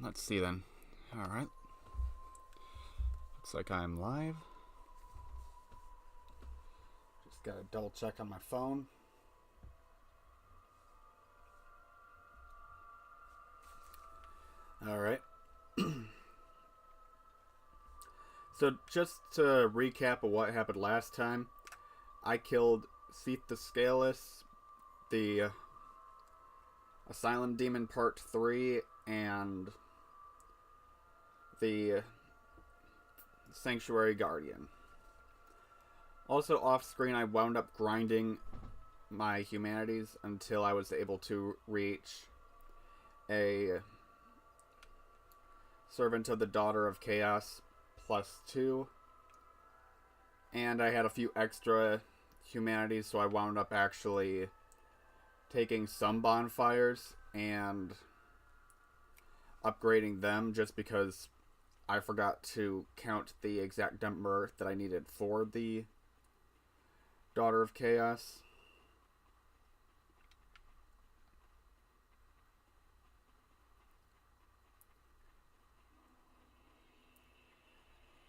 Let's see then. Alright. Looks like I'm live. Just gotta double check on my phone. Alright. So just to recap of what happened last time, I killed Seath the Scaleless, the Asylum Demon Part 3, and the Sanctuary Guardian. Also off screen, I wound up grinding my humanities until I was able to reach a Servant of the Daughter of Chaos +2. And I had a few extra humanities, so I wound up actually taking some bonfires and upgrading them just because I forgot to count the exact number that I needed for the Daughter of Chaos.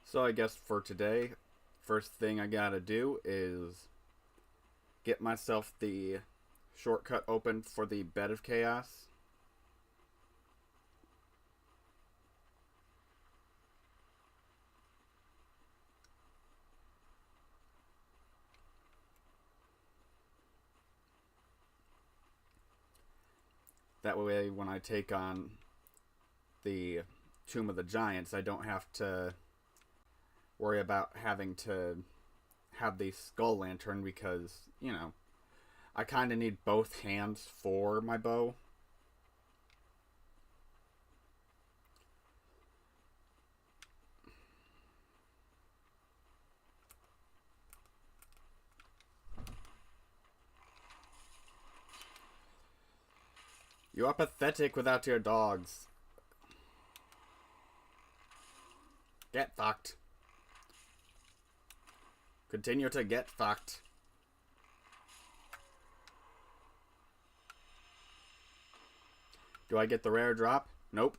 So I guess for today, first thing I gotta do is get myself the shortcut open for the Bed of Chaos. That way when I take on the Tomb of the Giants, I don't have to worry about having to have the Skull Lantern because, you know, I kind of need both hands for my bow. You are pathetic without your dogs. Get fucked. Continue to get fucked. Do I get the rare drop? Nope.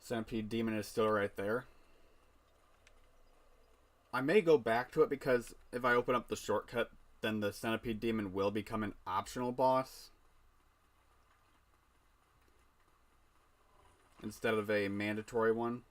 Centipede Demon is still right there. I may go back to it because if I open up the shortcut, then the Centipede Demon will become an optional boss instead of a mandatory one.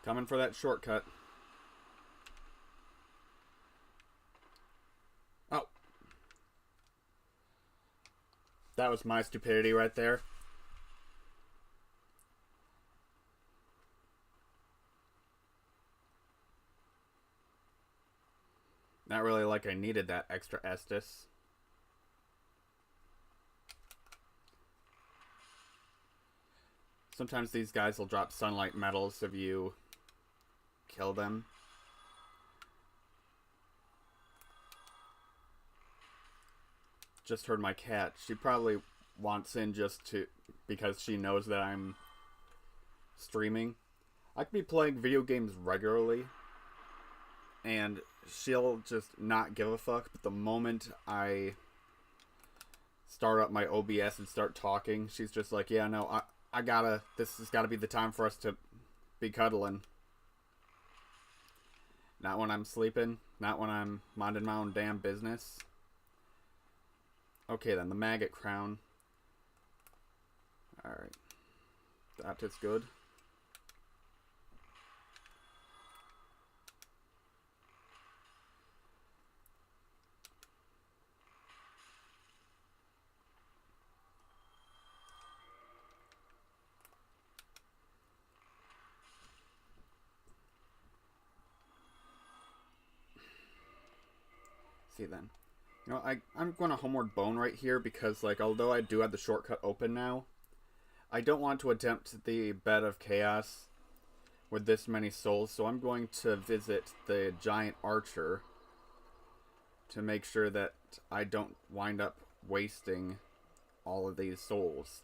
Coming for that shortcut. Oh. That was my stupidity right there. Not really like I needed that extra Estus. Sometimes these guys will drop sunlight medals if you kill them. Just heard my cat. She probably wants in just to because she knows that I'm streaming. I could be playing video games regularly and she'll just not give a fuck, but the moment I start up my OBS and start talking, she's just like, yeah, no, I gotta, this has gotta be the time for us to be cuddling. Not when I'm sleeping, not when I'm minding my own damn business. Okay then, the Maggot Crown. Alright. That is good. See then. You know, I'm going to Homeward Bone right here because, like, although I do have the shortcut open now, I don't want to attempt the Bed of Chaos with this many souls, so I'm going to visit the Giant Archer to make sure that I don't wind up wasting all of these souls.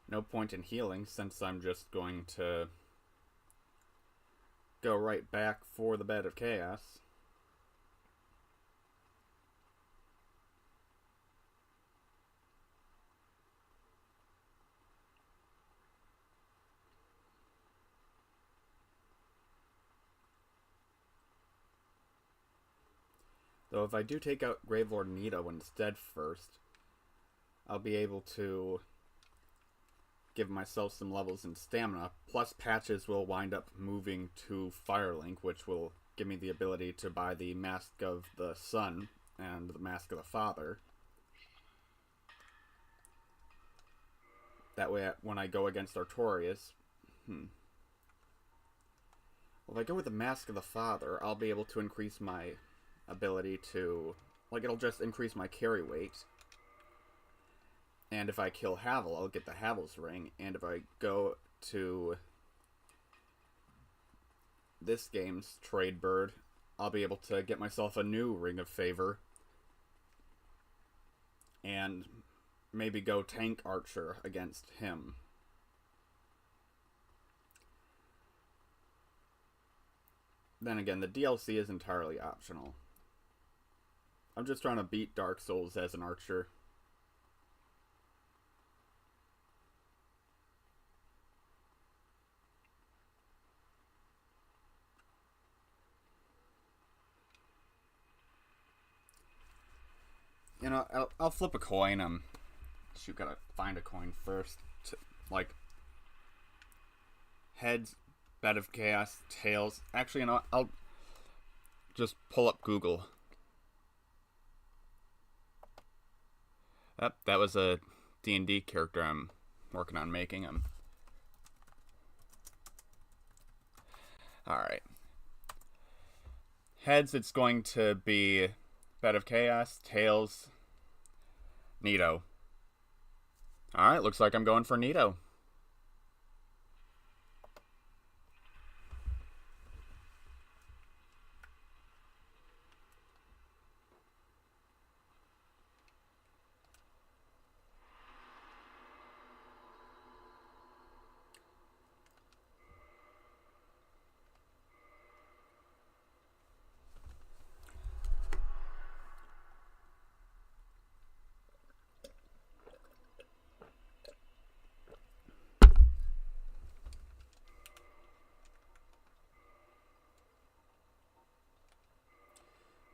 No point in healing since I'm just going to go right back for the Bed of Chaos. Though if I do take out Gravelord Nito instead first, I'll be able to give myself some levels in stamina, plus Patches will wind up moving to Firelink, which will give me the ability to buy the Mask of the Son and the Mask of the Father. That way, when I go against Artorias... Well, if I go with the Mask of the Father, I'll be able to increase my ability to... Like, it'll just increase my carry weight. And if I kill Havel, I'll get the Havel's Ring. And if I go to this game's Trade Bird, I'll be able to get myself a new Ring of Favor. And maybe go Tank Archer against him. Then again, the DLC is entirely optional. I'm just trying to beat Dark Souls as an archer. You know, I'll flip a coin. Shoot, gotta find a coin first. Like, heads, Bed of Chaos, tails. Actually, you know, I'll just pull up Google. That was a D&D character I'm working on making him. Alright. Heads, it's going to be Bed of Chaos, tails, Nito. Alright, looks like I'm going for Nito.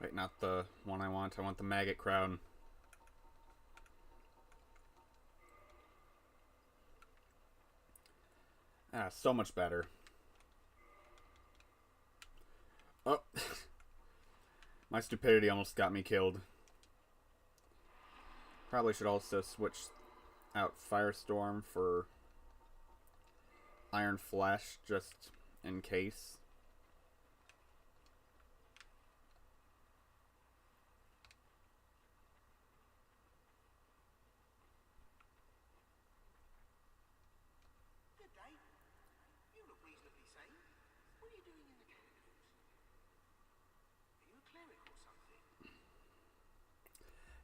Wait, not the one I want. I want the Maggot Crown. Ah, so much better. Oh. My stupidity almost got me killed. Probably should also switch out Firestorm for Iron Flesh, just in case.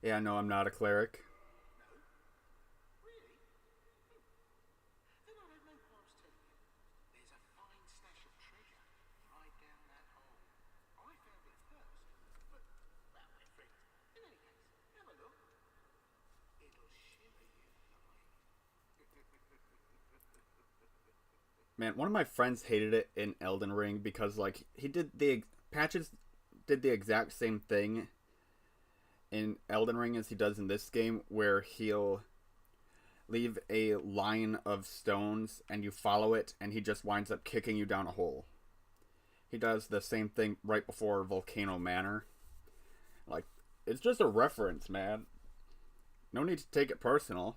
Yeah, no, I'm not a cleric. Man, one of my friends hated it in Elden Ring because like he did the patches did the exact same thing in Elden Ring as he does in this game, where he'll leave a line of stones and you follow it and he just winds up kicking you down a hole. He does the same thing right before Volcano Manor. Like, it's just a reference, man. No need to take it personal.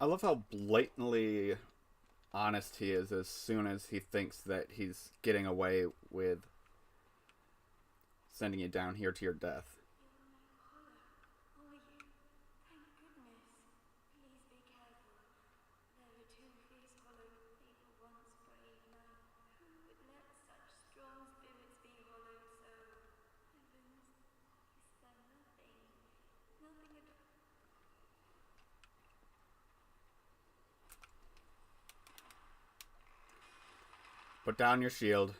I love how blatantly honest he is as soon as he thinks that he's getting away with sending you down here to your death. Put down your shield.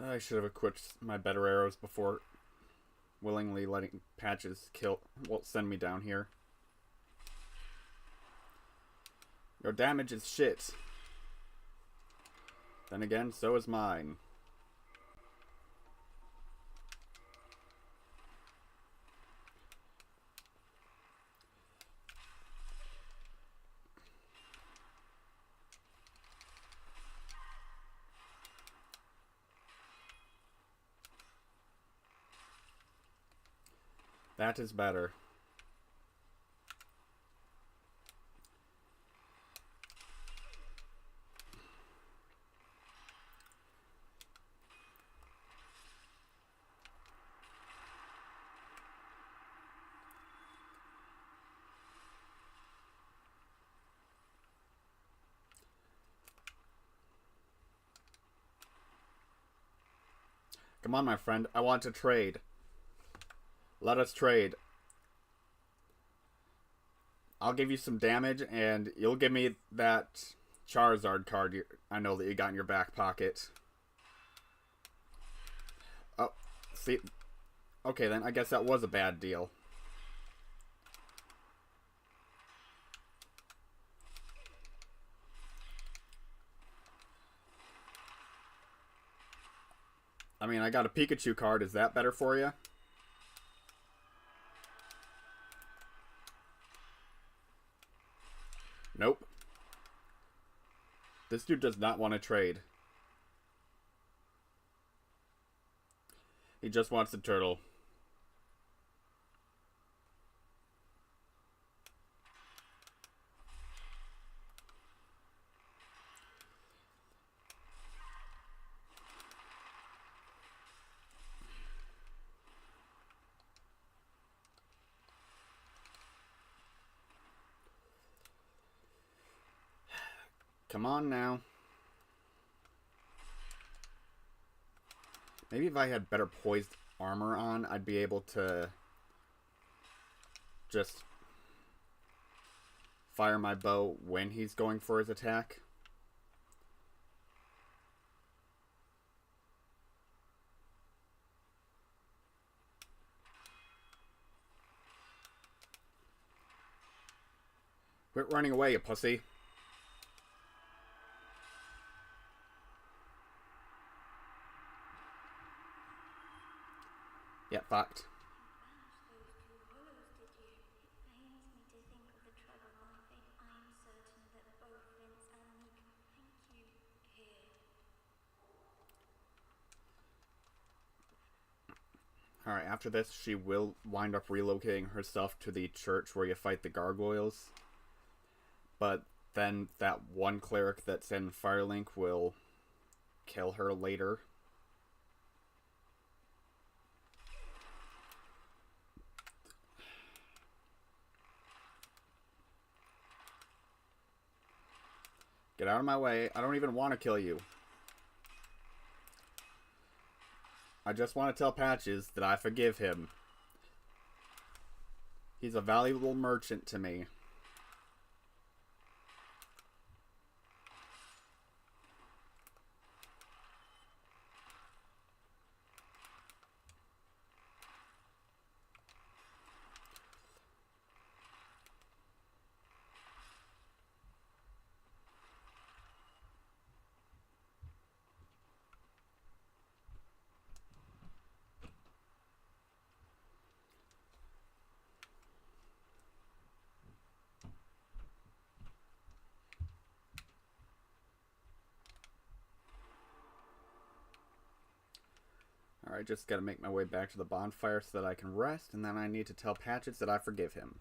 I should have equipped my better arrows before willingly letting Patches send me down here. Your damage is shit. Then again, so is mine. That is better. Come on, my friend. I want to trade. Let us trade. I'll give you some damage, and you'll give me that Charizard card I know that you got in your back pocket. Oh, see? Okay, then I guess that was a bad deal. I mean, I got a Pikachu card. Is that better for you? Nope. This dude does not want to trade. He just wants the turtle. Come on now. Maybe if I had better poised armor on, I'd be able to just fire my bow when he's going for his attack. Quit running away, you pussy. Yeah, fucked. Alright, after this, she will wind up relocating herself to the church where you fight the gargoyles. But then that one cleric that's in Firelink will kill her later. Get out of my way. I don't even want to kill you. I just want to tell Patches that I forgive him. He's a valuable merchant to me. Alright, just gotta make my way back to the bonfire so that I can rest, and then I need to tell Patches that I forgive him.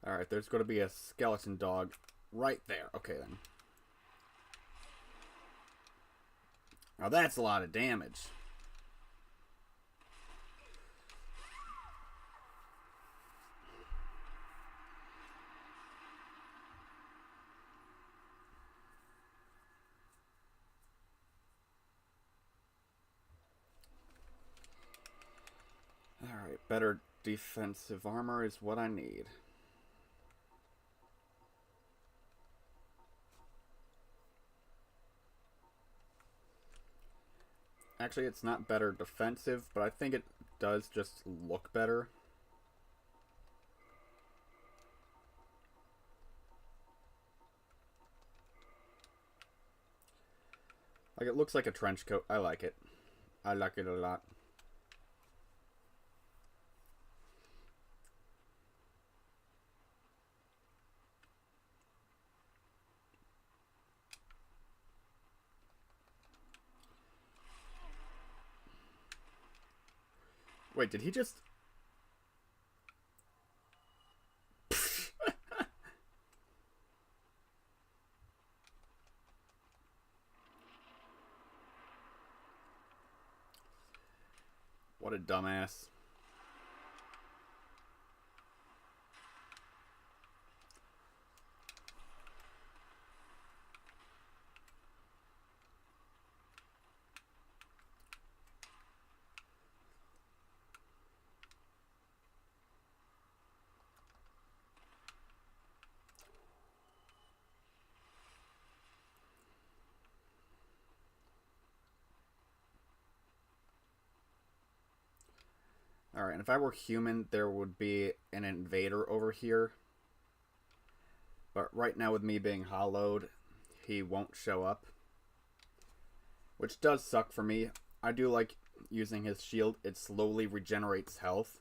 Alright, there's going to be a skeleton dog right there. Okay, then. Now that's a lot of damage. Alright, better defensive armor is what I need. Actually, it's not better defensive, but I think it does just look better. Like, it looks like a trench coat. I like it. I like it a lot. Wait, did he just... What a dumbass. Alright, and if I were human, there would be an invader over here. But right now, with me being hollowed, he won't show up. Which does suck for me. I do like using his shield. It slowly regenerates health.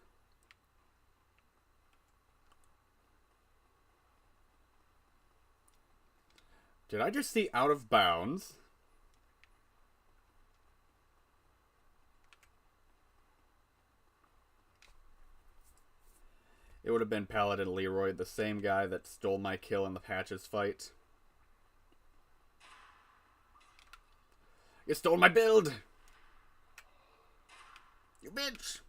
Did I just see out of bounds? It would have been Paladin Leroy, the same guy that stole my kill in the Patches fight. You stole my build! You bitch!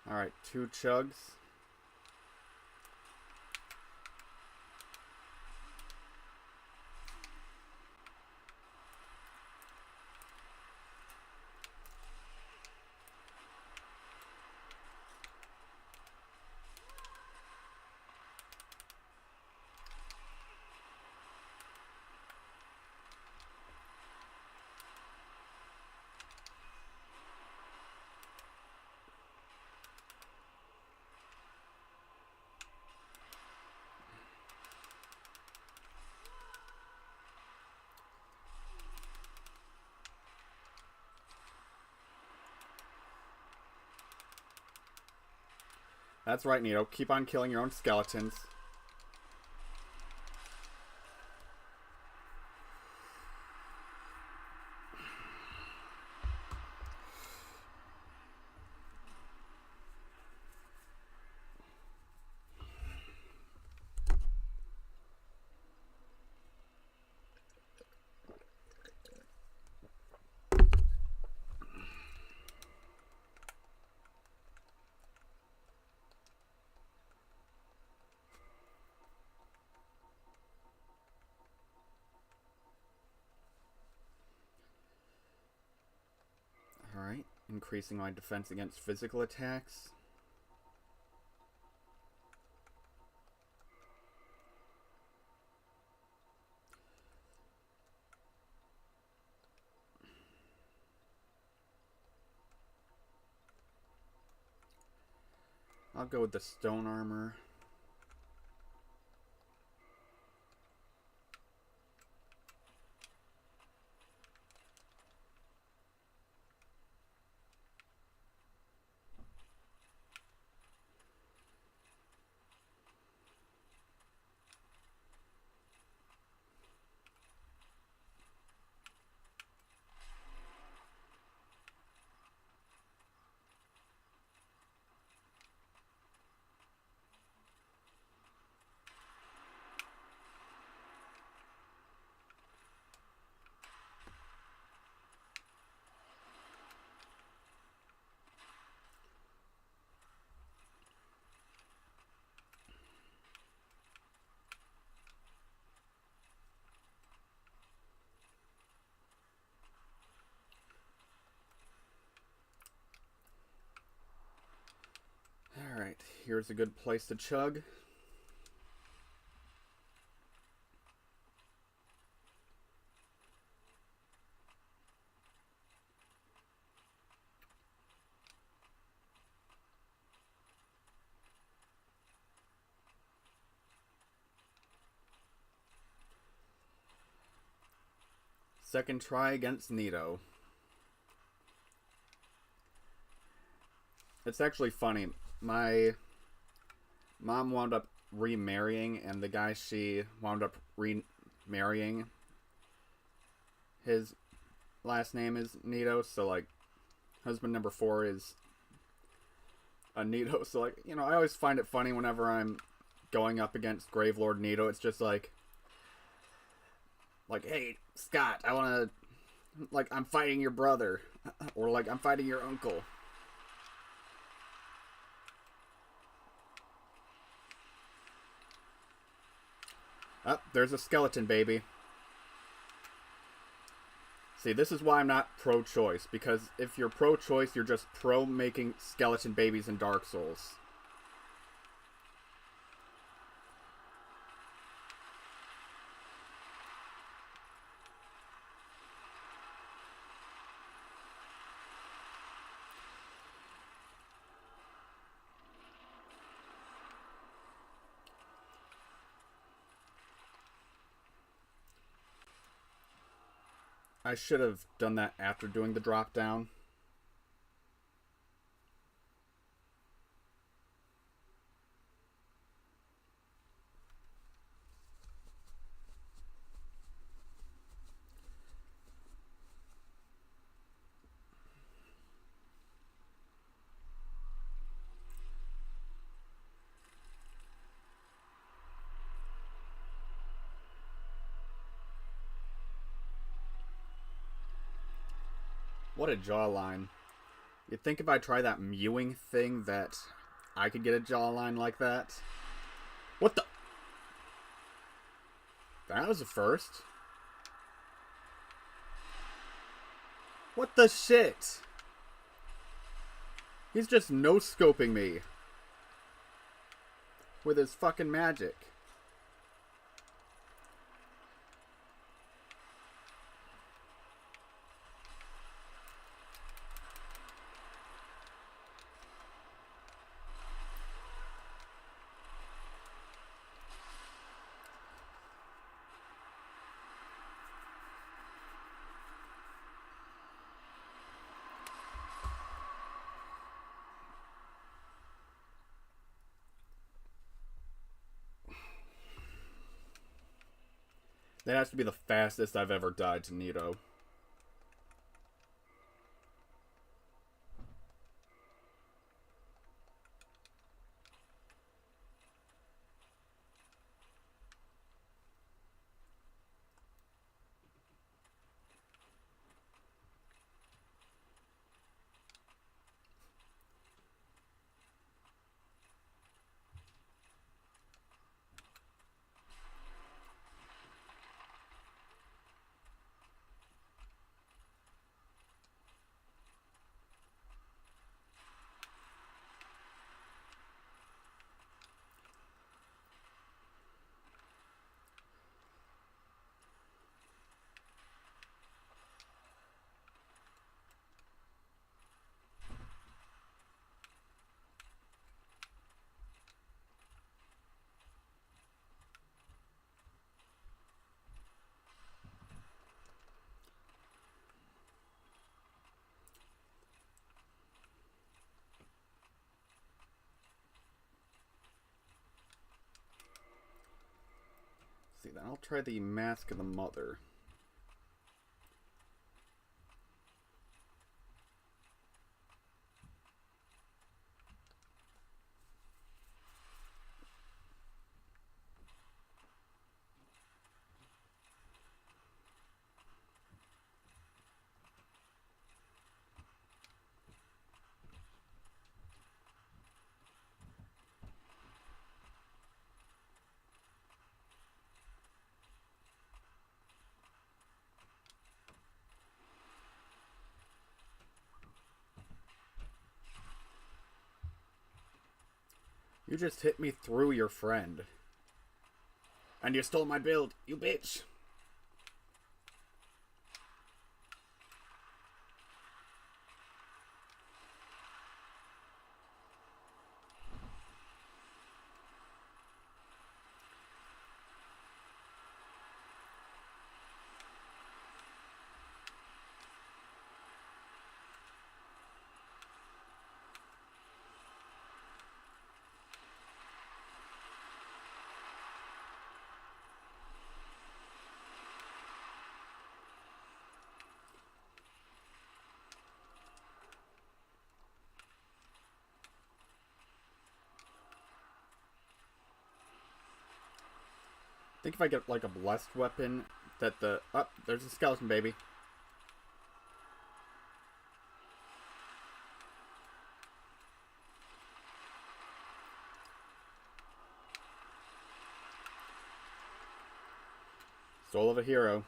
Alright, 2 chugs. That's right, Nito. Keep on killing your own skeletons. Alright, increasing my defense against physical attacks. I'll go with the stone armor. Alright, here's a good place to chug. Second try against Nito. It's actually funny. My mom wound up remarrying, and the guy she wound up remarrying, his last name is Nito, so like husband number 4 is a Nito. So like, you know, I always find it funny whenever I'm going up against Gravelord Nito. It's just like, hey, Scott, I want to, like, I'm fighting your brother, or like, I'm fighting your uncle. Oh, there's a skeleton baby. See, this is why I'm not pro-choice, because if you're pro-choice, you're just pro-making skeleton babies in Dark Souls. I should have done that after doing the drop down. What a jawline. You'd think if I try that mewing thing that I could get a jawline like that. What the? That was a first. What the shit? He's just no-scoping me with his fucking magic. That has to be the fastest I've ever died to Nito. See, then I'll try the Mask of the Mother. You just hit me through your friend. And you stole my build, you bitch! I think if I get like a blessed weapon that the... Oh, there's a skeleton baby. Soul of a hero.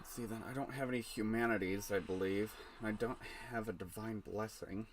See, then I don't have any humanities, I believe. I don't have a divine blessing.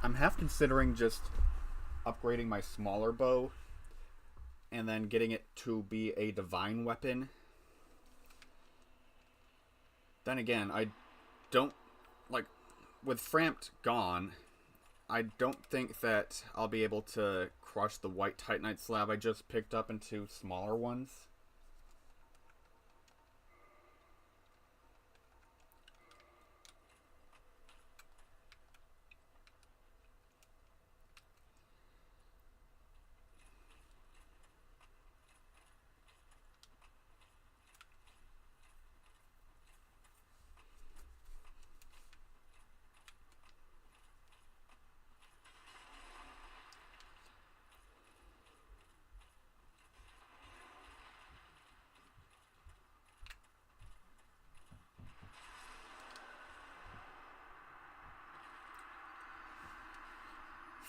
I'm half considering just upgrading my smaller bow and then getting it to be a divine weapon. Then again, I don't, like, with Frampt gone, I don't think that I'll be able to crush the white Titanite slab I just picked up into smaller ones.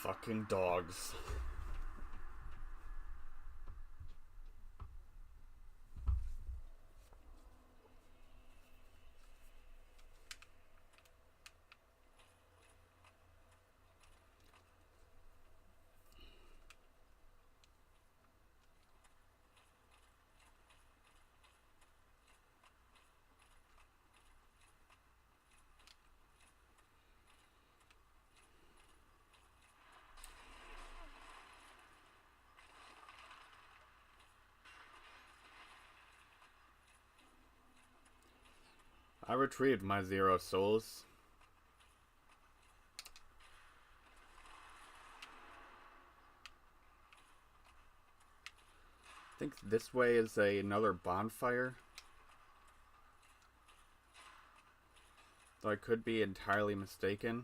Fucking dogs. I retrieved my 0 souls. I think this way is another bonfire. Though I could be entirely mistaken.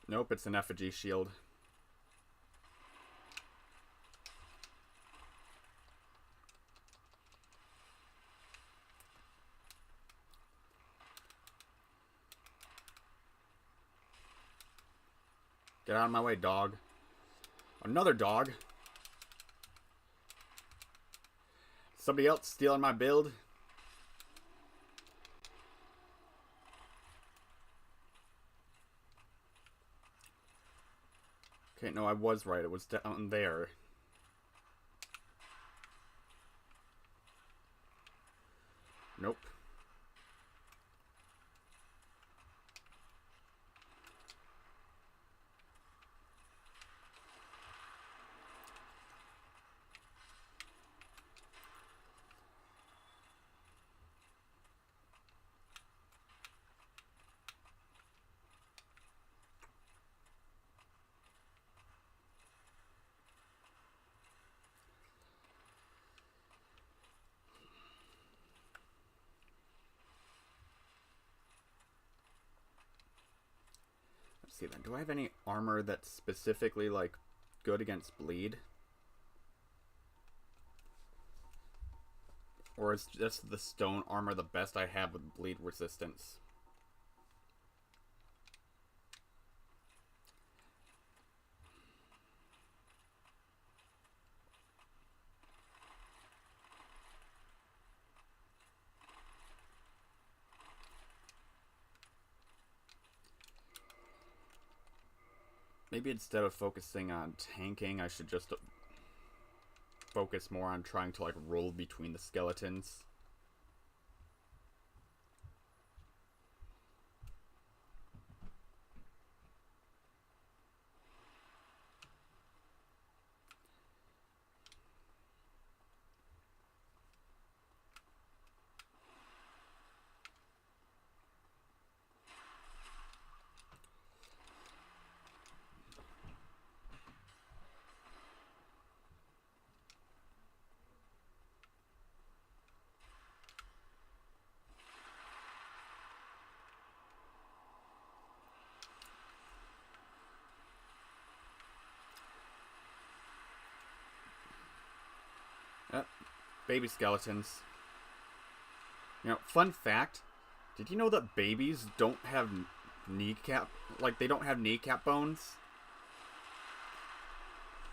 Nope, it's an effigy shield. Get out of my way, dog. Another dog. Somebody else stealing my build. Okay, no, I was right. It was down there. Nope. Let's see then. Do I have any armor that's specifically, like, good against bleed? Or is just the stone armor the best I have with bleed resistance? Maybe instead of focusing on tanking, I should just focus more on trying to, like, roll between the skeletons. Baby skeletons. You know, fun fact, did you know that babies don't have kneecap, like, they don't have kneecap bones?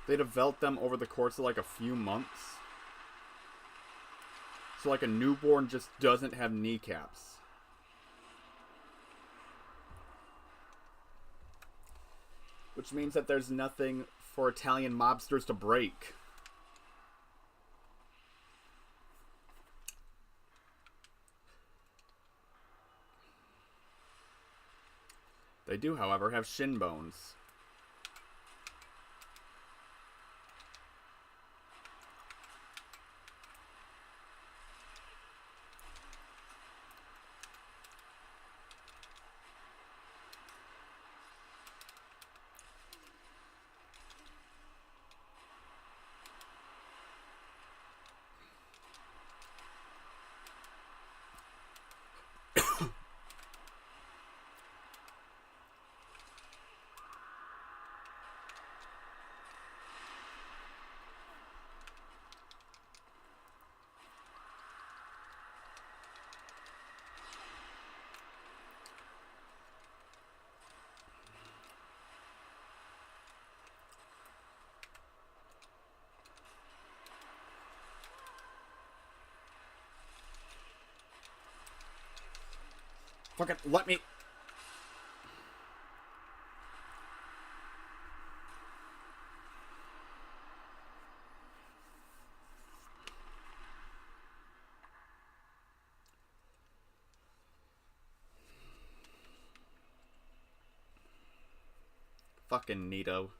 They develop them over the course of, like, a few months. So like a newborn just doesn't have kneecaps. Which means that there's nothing for Italian mobsters to break. They do, however, have shin bones. Fucking let me. Fucking Nito.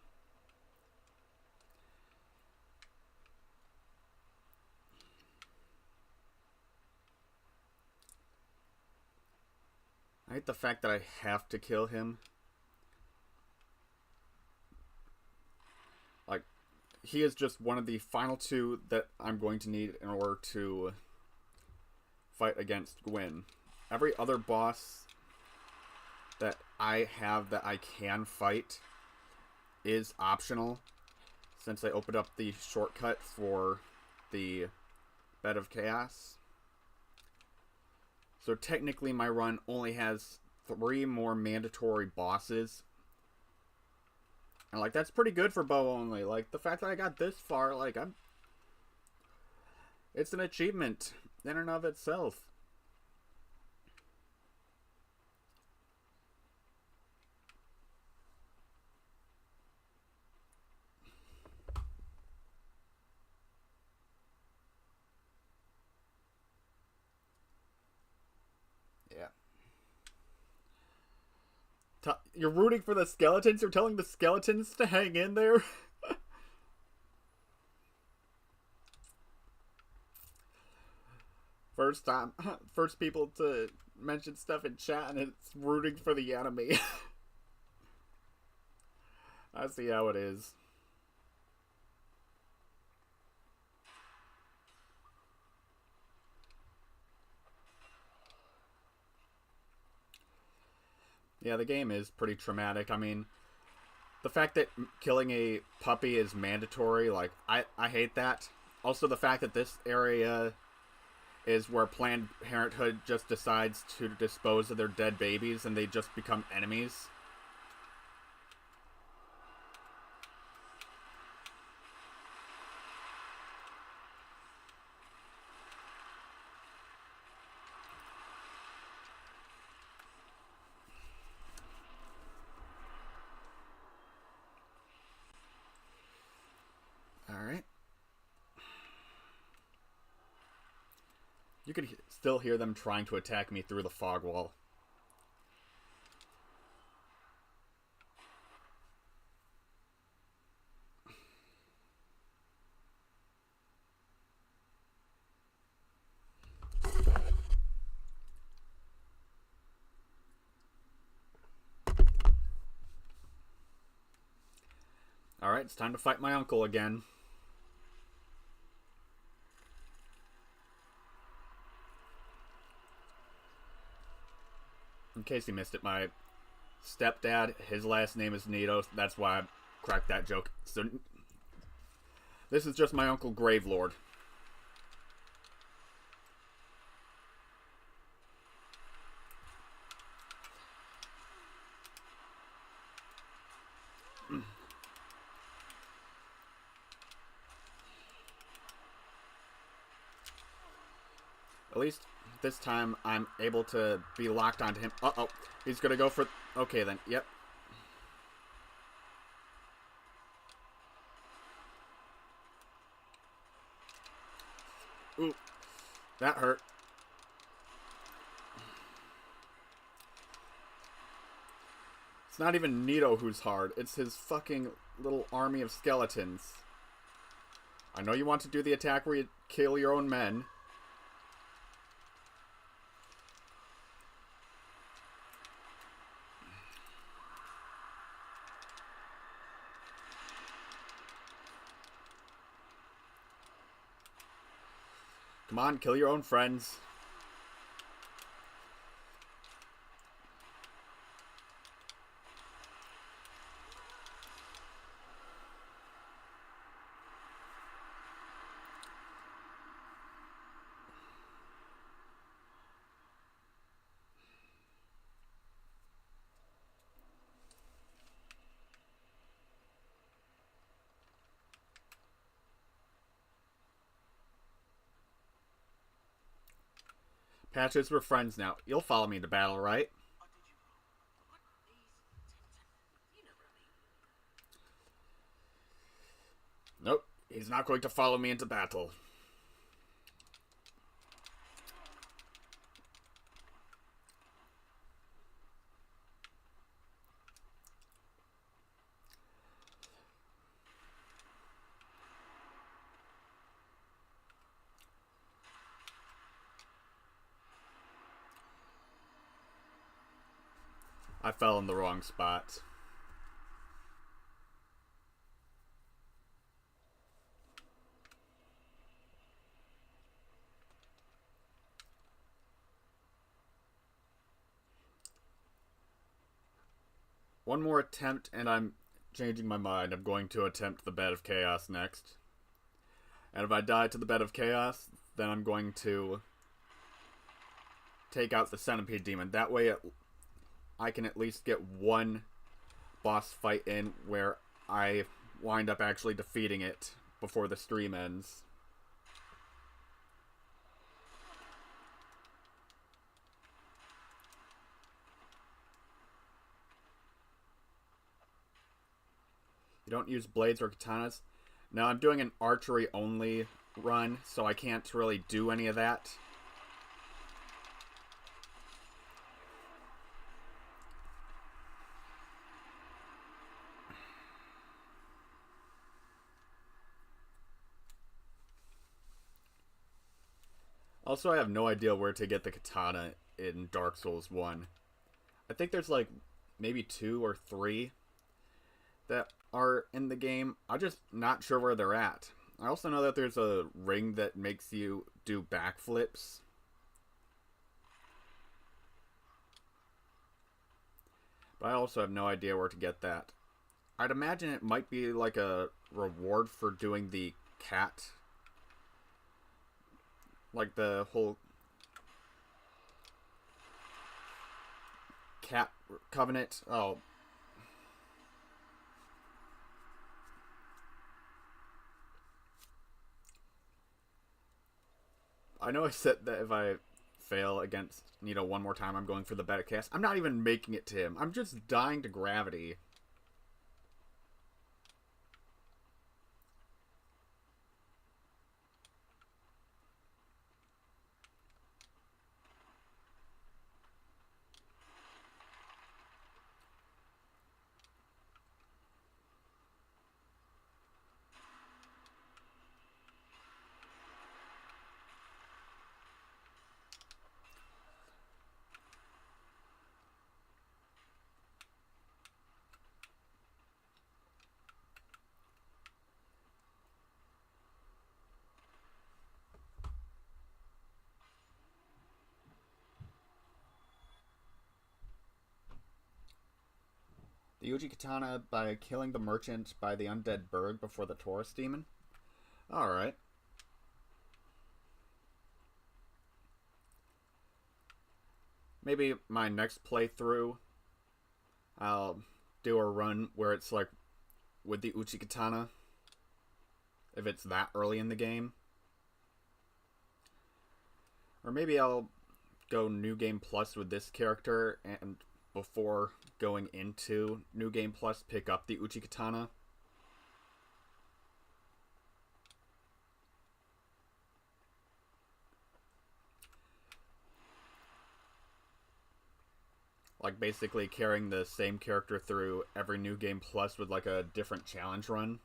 I hate the fact that I have to kill him. Like, he is just one of the final two that I'm going to need in order to fight against Gwyn. Every other boss that I have that I can fight is optional, since I opened up the shortcut for the Bed of Chaos. So technically my run only has 3 more mandatory bosses. And like, that's pretty good for bow only. Like, the fact that I got this far, like, it's an achievement in and of itself. You're rooting for the skeletons? You're telling the skeletons to hang in there? First people to mention stuff in chat, and it's rooting for the enemy. I see how it is. Yeah, the game is pretty traumatic. I mean, the fact that killing a puppy is mandatory, like, I hate that. Also, the fact that this area is where Planned Parenthood just decides to dispose of their dead babies and they just become enemies. Alright. You can still hear them trying to attack me through the fog wall. Alright, it's time to fight my uncle again. In case you missed it, my stepdad, his last name is Nito. That's why I cracked that joke. So, this is just my uncle Gravelord. At least this time I'm able to be locked onto him. Uh-oh. He's gonna go for... Okay, then. Yep. Ooh. That hurt. It's not even Nito who's hard. It's his fucking little army of skeletons. I know you want to do the attack where you kill your own men. Come on, kill your own friends. Patches, we're friends now. You'll follow me into battle, right? Nope. He's not going to follow me into battle. I fell in the wrong spot. One more attempt and I'm changing my mind. I'm going to attempt the Bed of Chaos next. And if I die to the Bed of Chaos, then I'm going to take out the Centipede Demon. That way I can at least get one boss fight in where I wind up actually defeating it before the stream ends. You don't use blades or katanas? Now I'm doing an archery only run, so I can't really do any of that. Also, I have no idea where to get the katana in Dark Souls 1. I think there's like maybe 2 or 3 that are in the game. I'm just not sure where they're at. I also know that there's a ring that makes you do backflips. But I also have no idea where to get that. I'd imagine it might be like a reward for doing the cat. Like the whole cat covenant. Oh. I know I said that if I fail against Nito one more time, I'm going for the better cast. I'm not even making it to him. I'm just dying to gravity. The Uji Katana by killing the merchant by the undead bird before the Taurus demon. Alright. Maybe my next playthrough, I'll do a run where it's like with the Uchi Katana. If it's that early in the game. Or maybe I'll go New Game Plus with this character, and before going into New Game Plus, pick up the Uchi-Katana. Like, basically carrying the same character through every New Game Plus with, like, a different challenge run.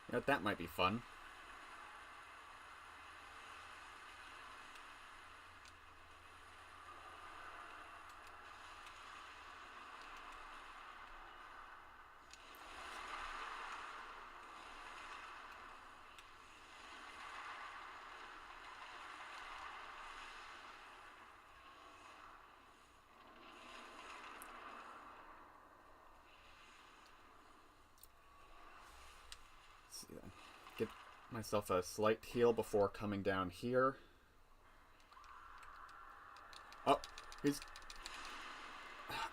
You know, that might be fun. Let's see then. Get myself a slight heal before coming down here. Oh, he's...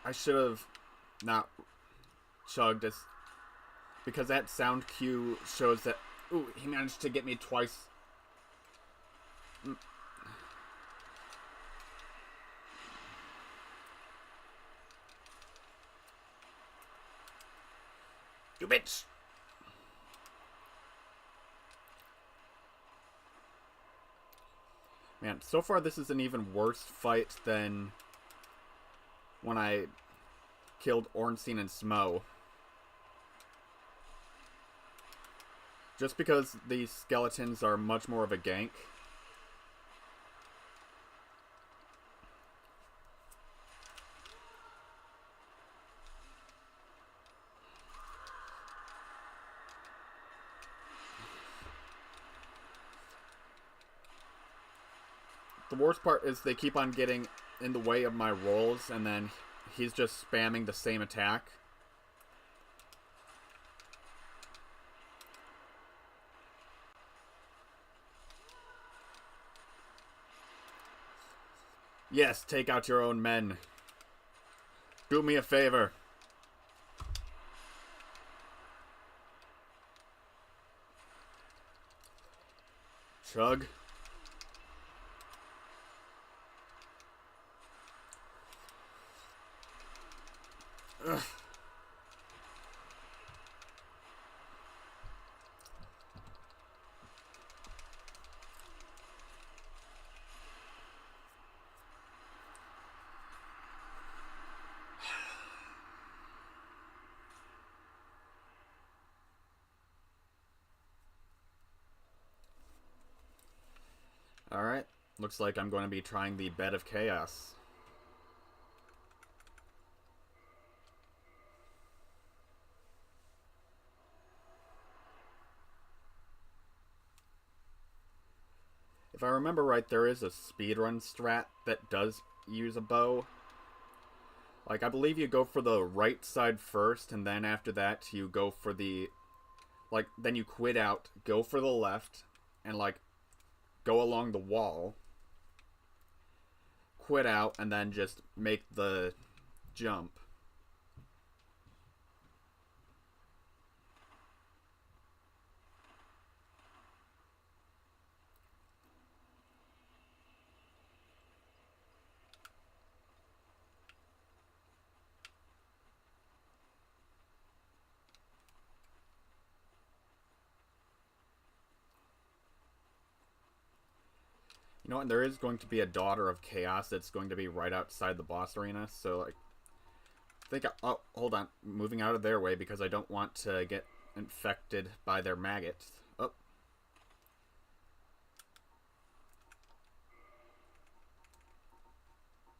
I should have not chugged as... because that sound cue shows that... Ooh, he managed to get me twice. You bitch! Man, so far this is an even worse fight than when I killed Ornstein and Smo. Just because these skeletons are much more of a gank. The worst part is they keep on getting in the way of my rolls, and then he's just spamming the same attack. Yes, take out your own men. Do me a favor. Chug. Ugh. Alright, looks like I'm going to be trying the Bed of Chaos. If I remember right, there is a speedrun strat that does use a bow. Like, I believe you go for the right side first, and then after that you go for the... like, then you quit out, go for the left, and, like, go along the wall, quit out, and then just make the jump. You know, and there is going to be a Daughter of Chaos that's going to be right outside the boss arena, so, like, I think oh, hold on. Moving out of their way because I don't want to get infected by their maggots. Oh.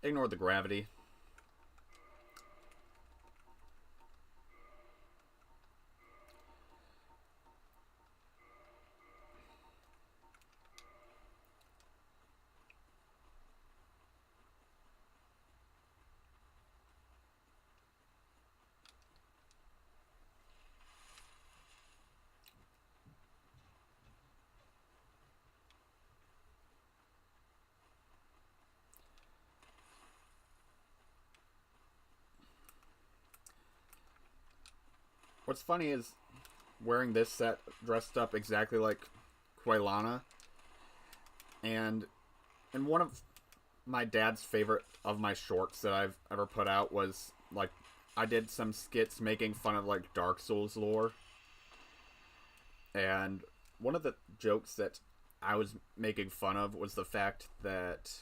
Ignore the gravity. what's funny is wearing this set, dressed up exactly like Quaylana, and one of my dad's favorite of my shorts that I've ever put out was like I did some skits making fun of like Dark Souls lore, and one of the jokes that I was making fun of was the fact that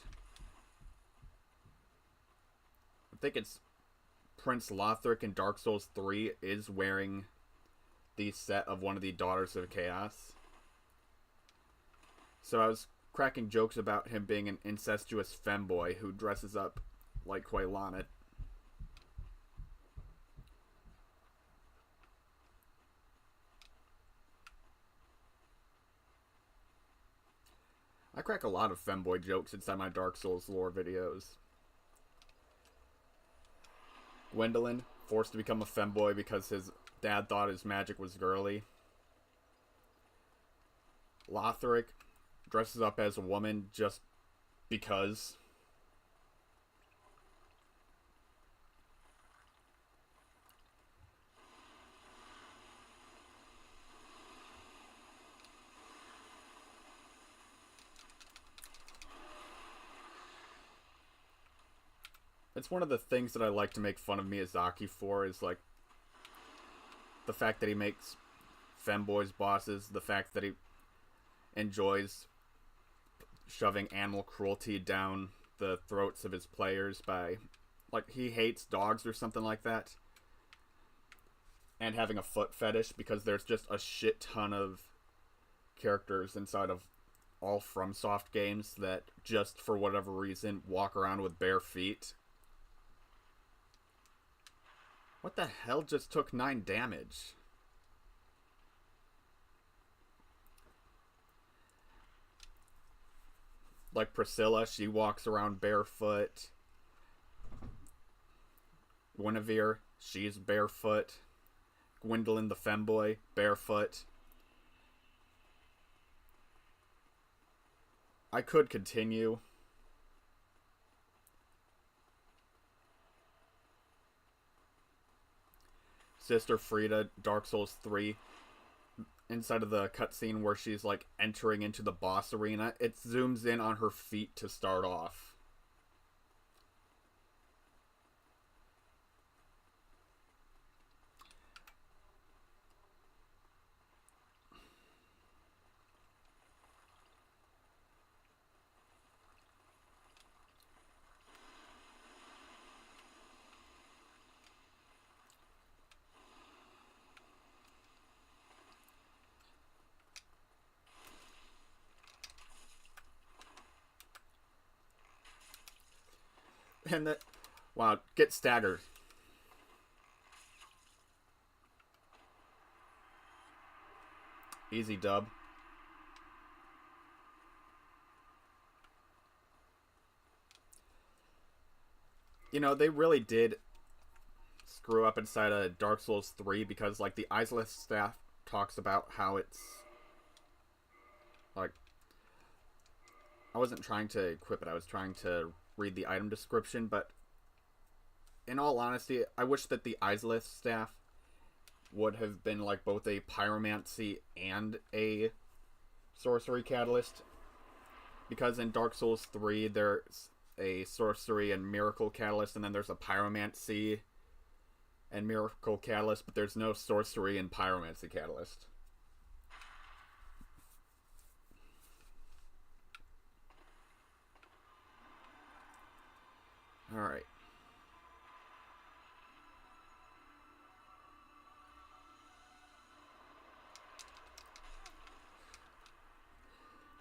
I think it's Prince Lothric in Dark Souls 3 is wearing the set of one of the Daughters of Chaos. So I was cracking jokes about him being an incestuous femboy who dresses up like Quaylana. I crack a lot of femboy jokes inside my Dark Souls lore videos. Gwendolyn, forced to become a femboy because his dad thought his magic was girly. Lothric dresses up as a woman just because. It's one of the things that I like to make fun of Miyazaki for, is like the fact that he makes femboys bosses, the fact that he enjoys shoving animal cruelty down the throats of his players by, like, he hates dogs or something like that, and having a foot fetish because there's just a shit ton of characters inside of all FromSoft games that just for whatever reason walk around with bare feet. What the hell just took 9 damage? Like Priscilla, she walks around barefoot. Guinevere, she's barefoot. Gwendolyn the femboy, barefoot. I could continue. Sister Frieda, Dark Souls 3, inside of the cutscene where she's like entering into the boss arena, it zooms in on her feet to start off. And that, wow, get staggered. Easy dub. You know, they really did screw up inside of Dark Souls 3 because, like, the Izalith staff talks about how it's, like, I wasn't trying to equip it, I was trying to read the item description, but in all honesty, I wish that the Izalith staff would have been like both a pyromancy and a sorcery catalyst, because in Dark Souls 3 there's a sorcery and miracle catalyst, and then there's a pyromancy and miracle catalyst, but there's no sorcery and pyromancy catalyst. Alright.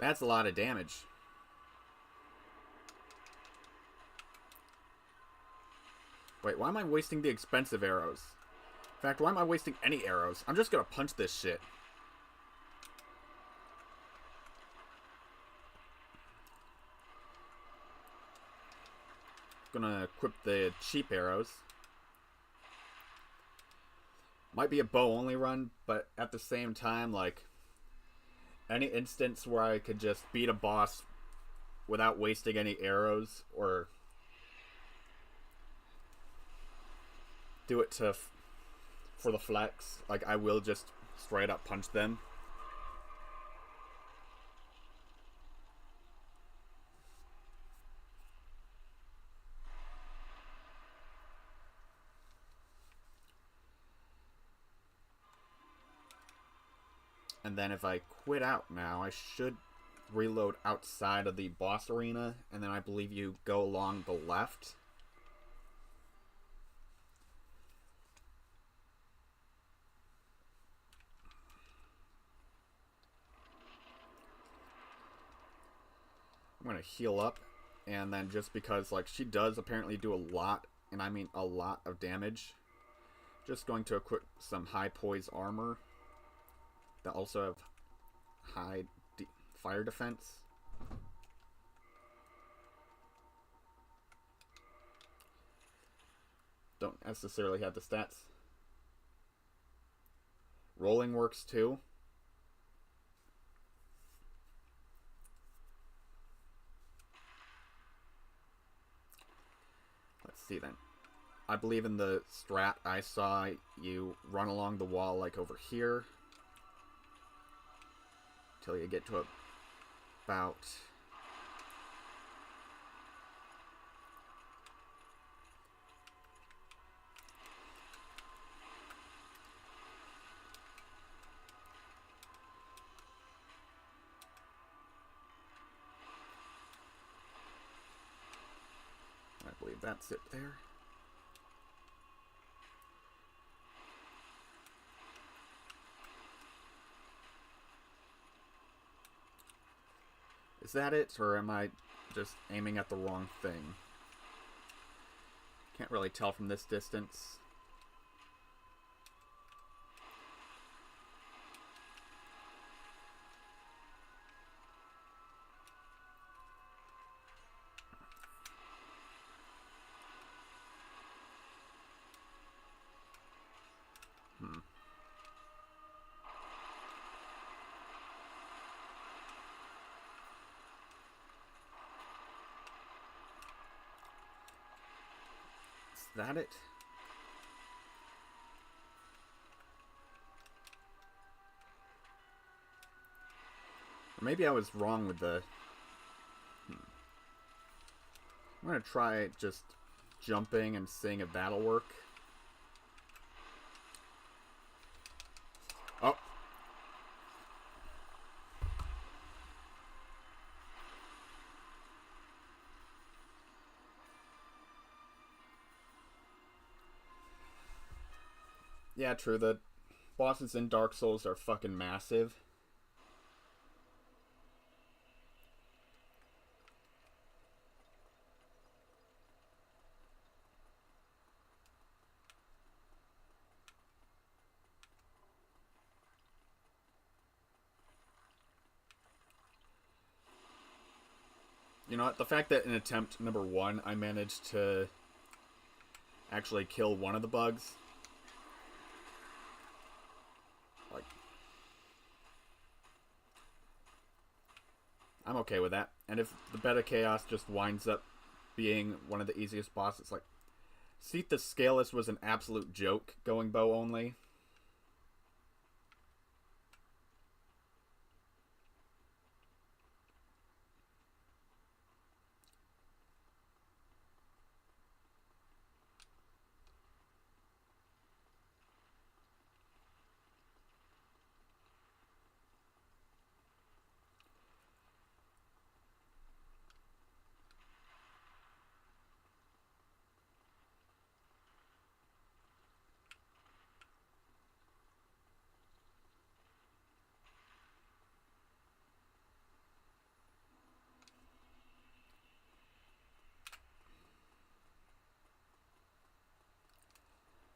That's a lot of damage. Wait, why am I wasting the expensive arrows? In fact, why am I wasting any arrows? I'm just gonna punch this shit. Gonna equip the cheap arrows. Might be a bow only run, but at the same time, like, any instance where I could just beat a boss without wasting any arrows, or do it to for the flex. Like, I will just straight up punch them. And then if I quit out now, I should reload outside of the boss arena, and then I believe you go along the left. I'm gonna heal up, and then just because, like, she does apparently do a lot, and I mean a lot of damage, just going to equip some high poise armor that also have high fire defense. Don't necessarily have the stats. Rolling works too. Let's see then. I believe in the strat I saw you run along the wall like over here till you get to about I believe that's it there. Is that it, or am I just aiming at the wrong thing? Can't really tell from this distance. Is that it? Or maybe I was wrong with the... I'm gonna try just jumping and seeing if that'll work. Oh! Yeah, true. The bosses in Dark Souls are fucking massive. You know what? The fact that in attempt number 1 I managed to actually kill one of the bugs, like, I'm okay with that. And if the Beta Chaos just winds up being one of the easiest bosses, like, Seath the Scaleless was an absolute joke going bow only.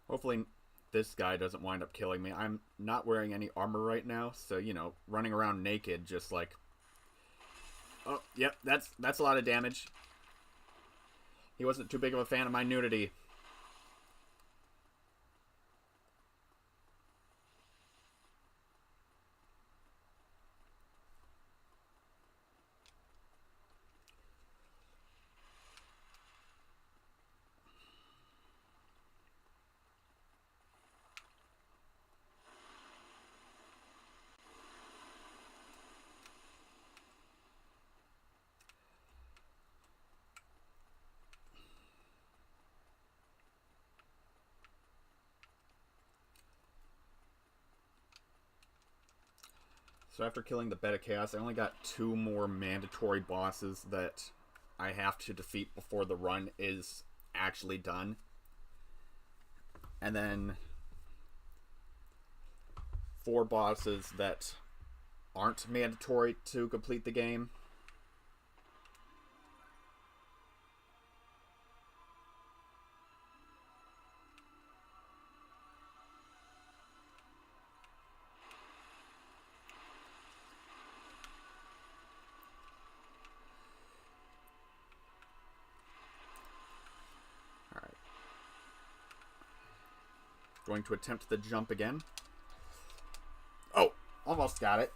Hopefully this guy doesn't wind up killing me. I'm not wearing any armor right now, so, you know, running around naked just like... Oh, yep, that's a lot of damage. He wasn't too big of a fan of my nudity. So after killing the Beta Chaos, I only got 2 more mandatory bosses that I have to defeat before the run is actually done. And then 4 bosses that aren't mandatory to complete the game. Alright. Going to attempt the jump again. Oh! Almost got it.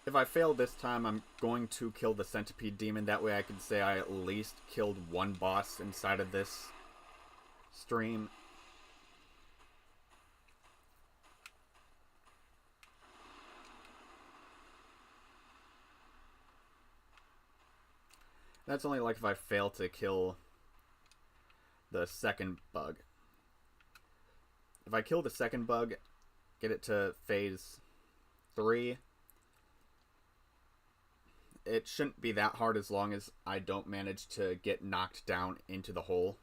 If I fail this time, I'm going to kill the Centipede Demon. That way I can say I at least killed 1 boss inside of this stream. That's only like if I fail to kill the second bug. If I kill the second bug, get it to phase 3, it shouldn't be that hard as long as I don't manage to get knocked down into the hole.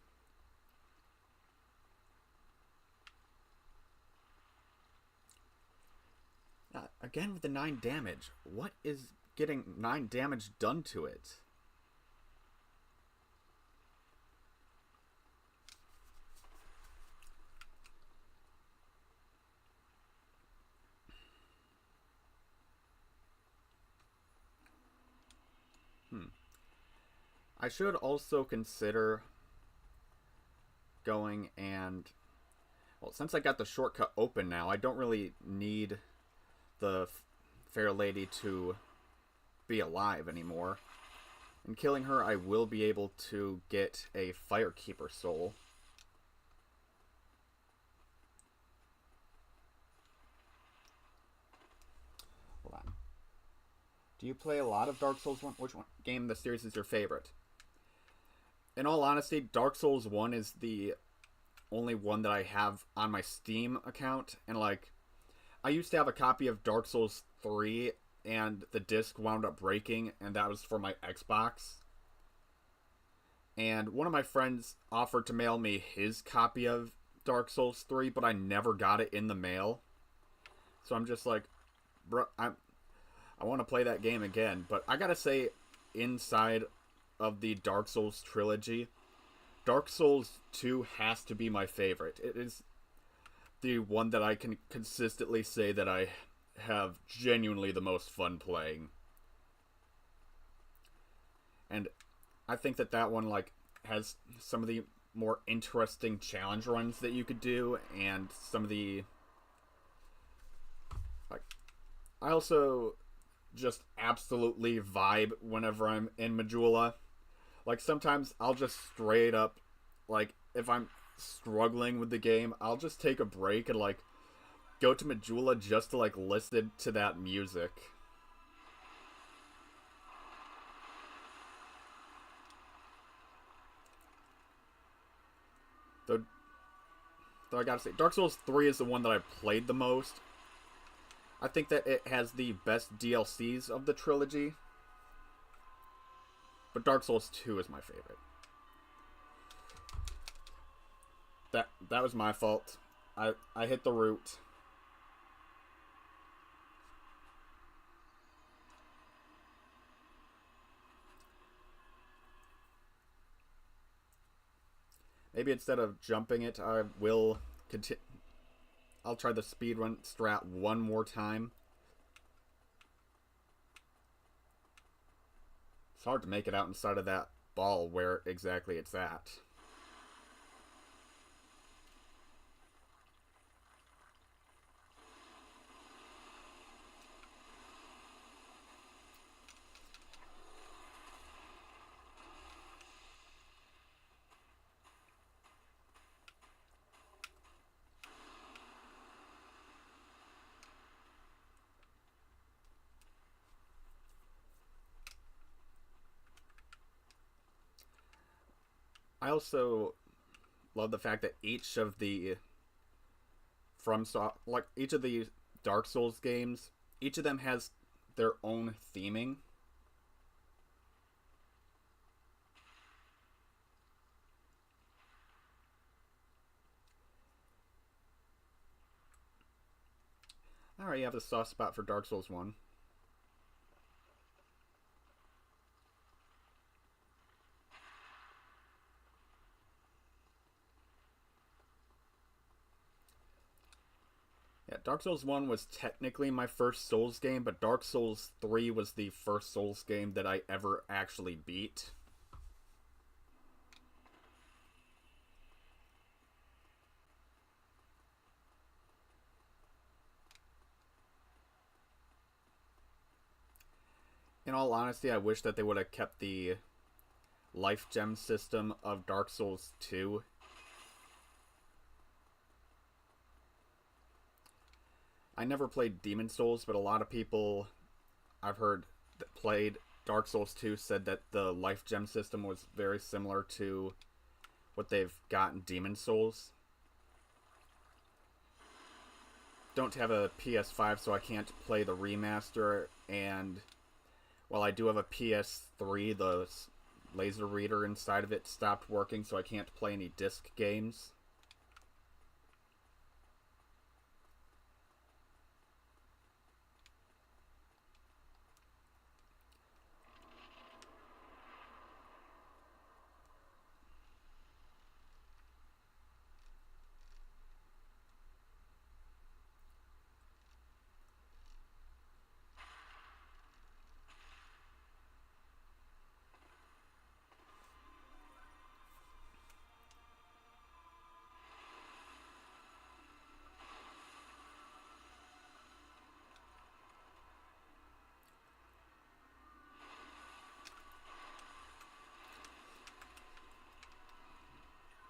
Again with the 9 damage. What is getting 9 damage done to it? I should also consider going and... Well, since I got the shortcut open now, I don't really need the fair lady to be alive anymore. In killing her, I will be able to get a Firekeeper soul. Hold on. Do you play a lot of Dark Souls 1? Which one game in the series is your favorite? In all honesty, Dark Souls 1 is the only one that I have on my Steam account. And, like, I used to have a copy of Dark Souls 3, and the disc wound up breaking, and that was for my Xbox. And one of my friends offered to mail me his copy of Dark Souls 3, but I never got it in the mail. So I'm just like, bro, I want to play that game again. But I gotta say, inside of the Dark Souls trilogy, Dark Souls 2 has to be my favorite. It is the one that I can consistently say that I have genuinely the most fun playing. And I think that that one, like, has some of the more interesting challenge runs that you could do, and some of the, like, I also just absolutely vibe whenever I'm in Majula. Like, sometimes I'll just straight up, like, if I'm struggling with the game, I'll just take a break and, like, go to Majula just to, like, listen to that music. Though I gotta say, Dark Souls 3 is the one that I played the most. I think that it has the best DLCs of the trilogy. But Dark Souls 2 is my favorite. That was my fault. I hit the root. Maybe instead of jumping it, I will continue. I'll try the speedrun strat one more time. It's hard to make it out inside of that ball where exactly it's at. I also love the fact that each of the each of the Dark Souls games, each of them has their own theming. I already have a soft spot for Dark Souls 1. Yeah, Dark Souls 1 was technically my first Souls game, but Dark Souls 3 was the first Souls game that I ever actually beat. In all honesty, I wish that they would have kept the life gem system of Dark Souls 2. I never played Demon Souls, but a lot of people I've heard that played Dark Souls 2 said that the life gem system was very similar to what they've got in Demon Souls. Don't have a PS5, so I can't play the remaster, and while I do have a PS3, the laser reader inside of it stopped working, so I can't play any disc games.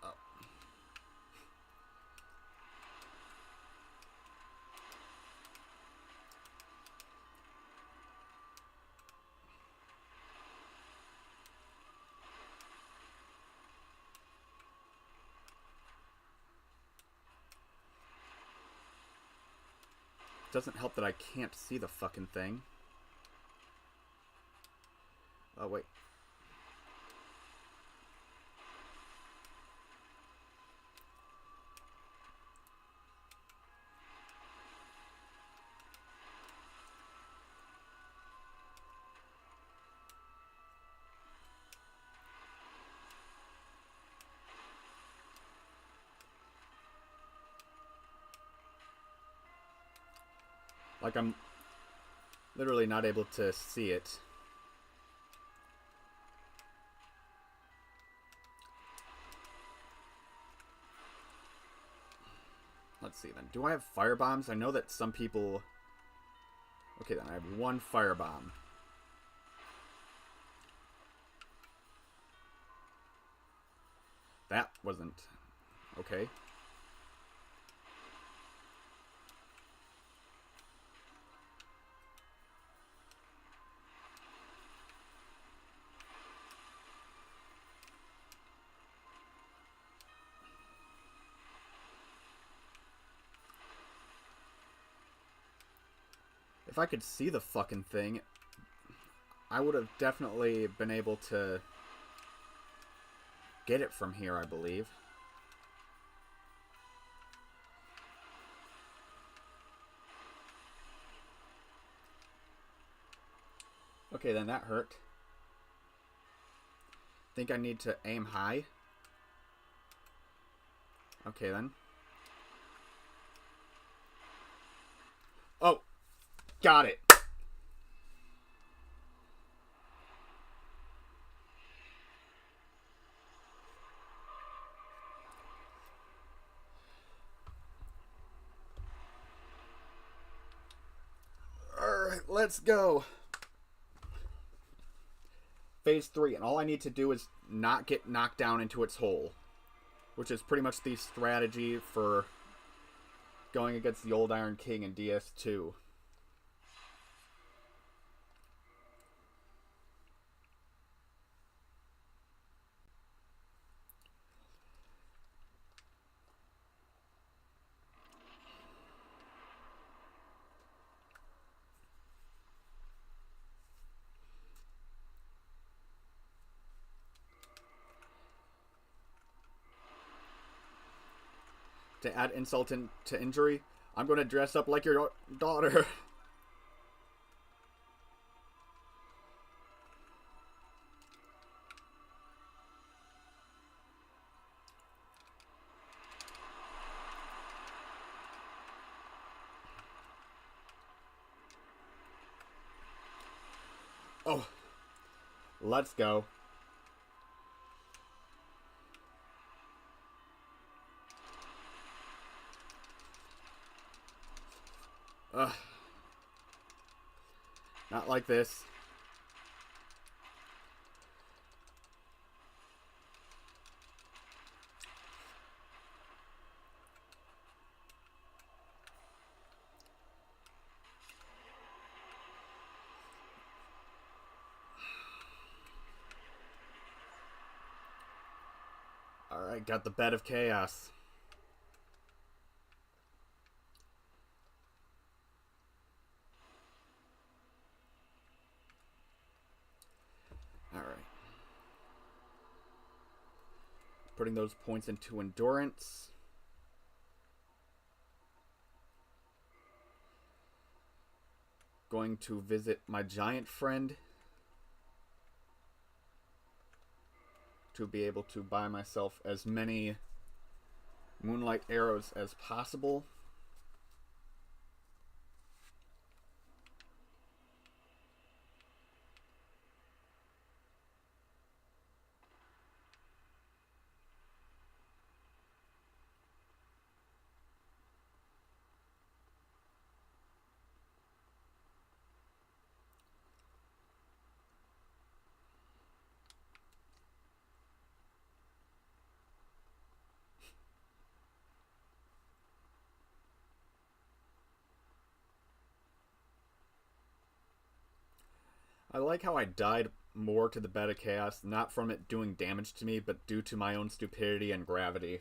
Oh. Doesn't help that I can't see the fucking thing. Oh, wait. Like, I'm literally not able to see it. Let's see then. Do I have fire bombs? I know that some people... Okay, then I have one fire bomb. That wasn't... Okay. If I could see the fucking thing, I would have definitely been able to get it from here, I believe. Okay, then that hurt. Think I need to aim high? Okay, then. Oh! Got it! Alright, let's go. Phase 3, and all I need to do is not get knocked down into its hole. Which is pretty much the strategy for going against the Old Iron King in DS2. To add insult to injury, I'm going to dress up like your daughter. Oh, let's go. Ugh. Not like this. Alright, got the bed of chaos. Alright. Putting those points into endurance. Going to visit my giant friend to be able to buy myself as many moonlight arrows as possible. I like how I died more to the bed of chaos, not from it doing damage to me, but due to my own stupidity and gravity.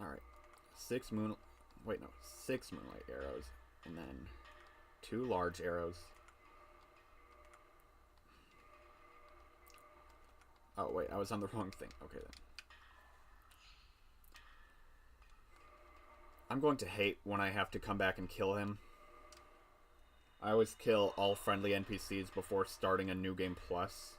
Alright. Six moonlight arrows. And then 2 large arrows. Oh, wait, I was on the wrong thing. Okay, then. I'm going to hate when I have to come back and kill him. I always kill all friendly NPCs before starting a New Game Plus.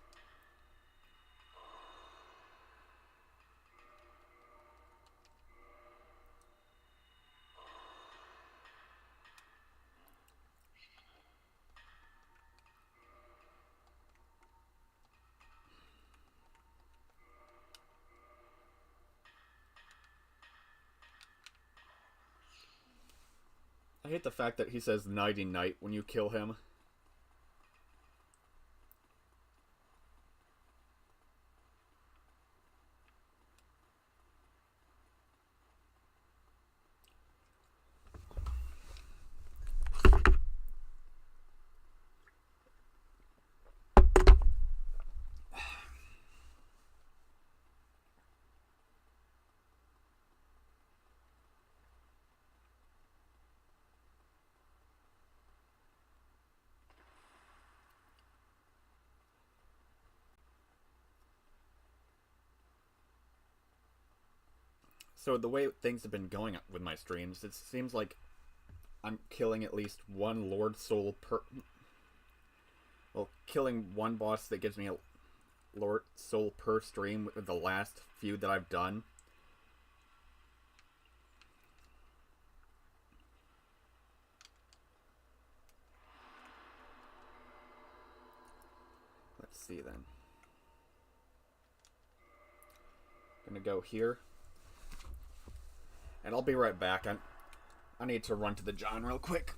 I hate the fact that he says nighty night when you kill him. So the way things have been going with my streams, it seems like I'm killing at least one Lord Soul per... Well, killing one boss that gives me a Lord Soul per stream with the last few that I've done. Let's see then. Gonna go here. And I'll be right back. I need to run to the John real quick.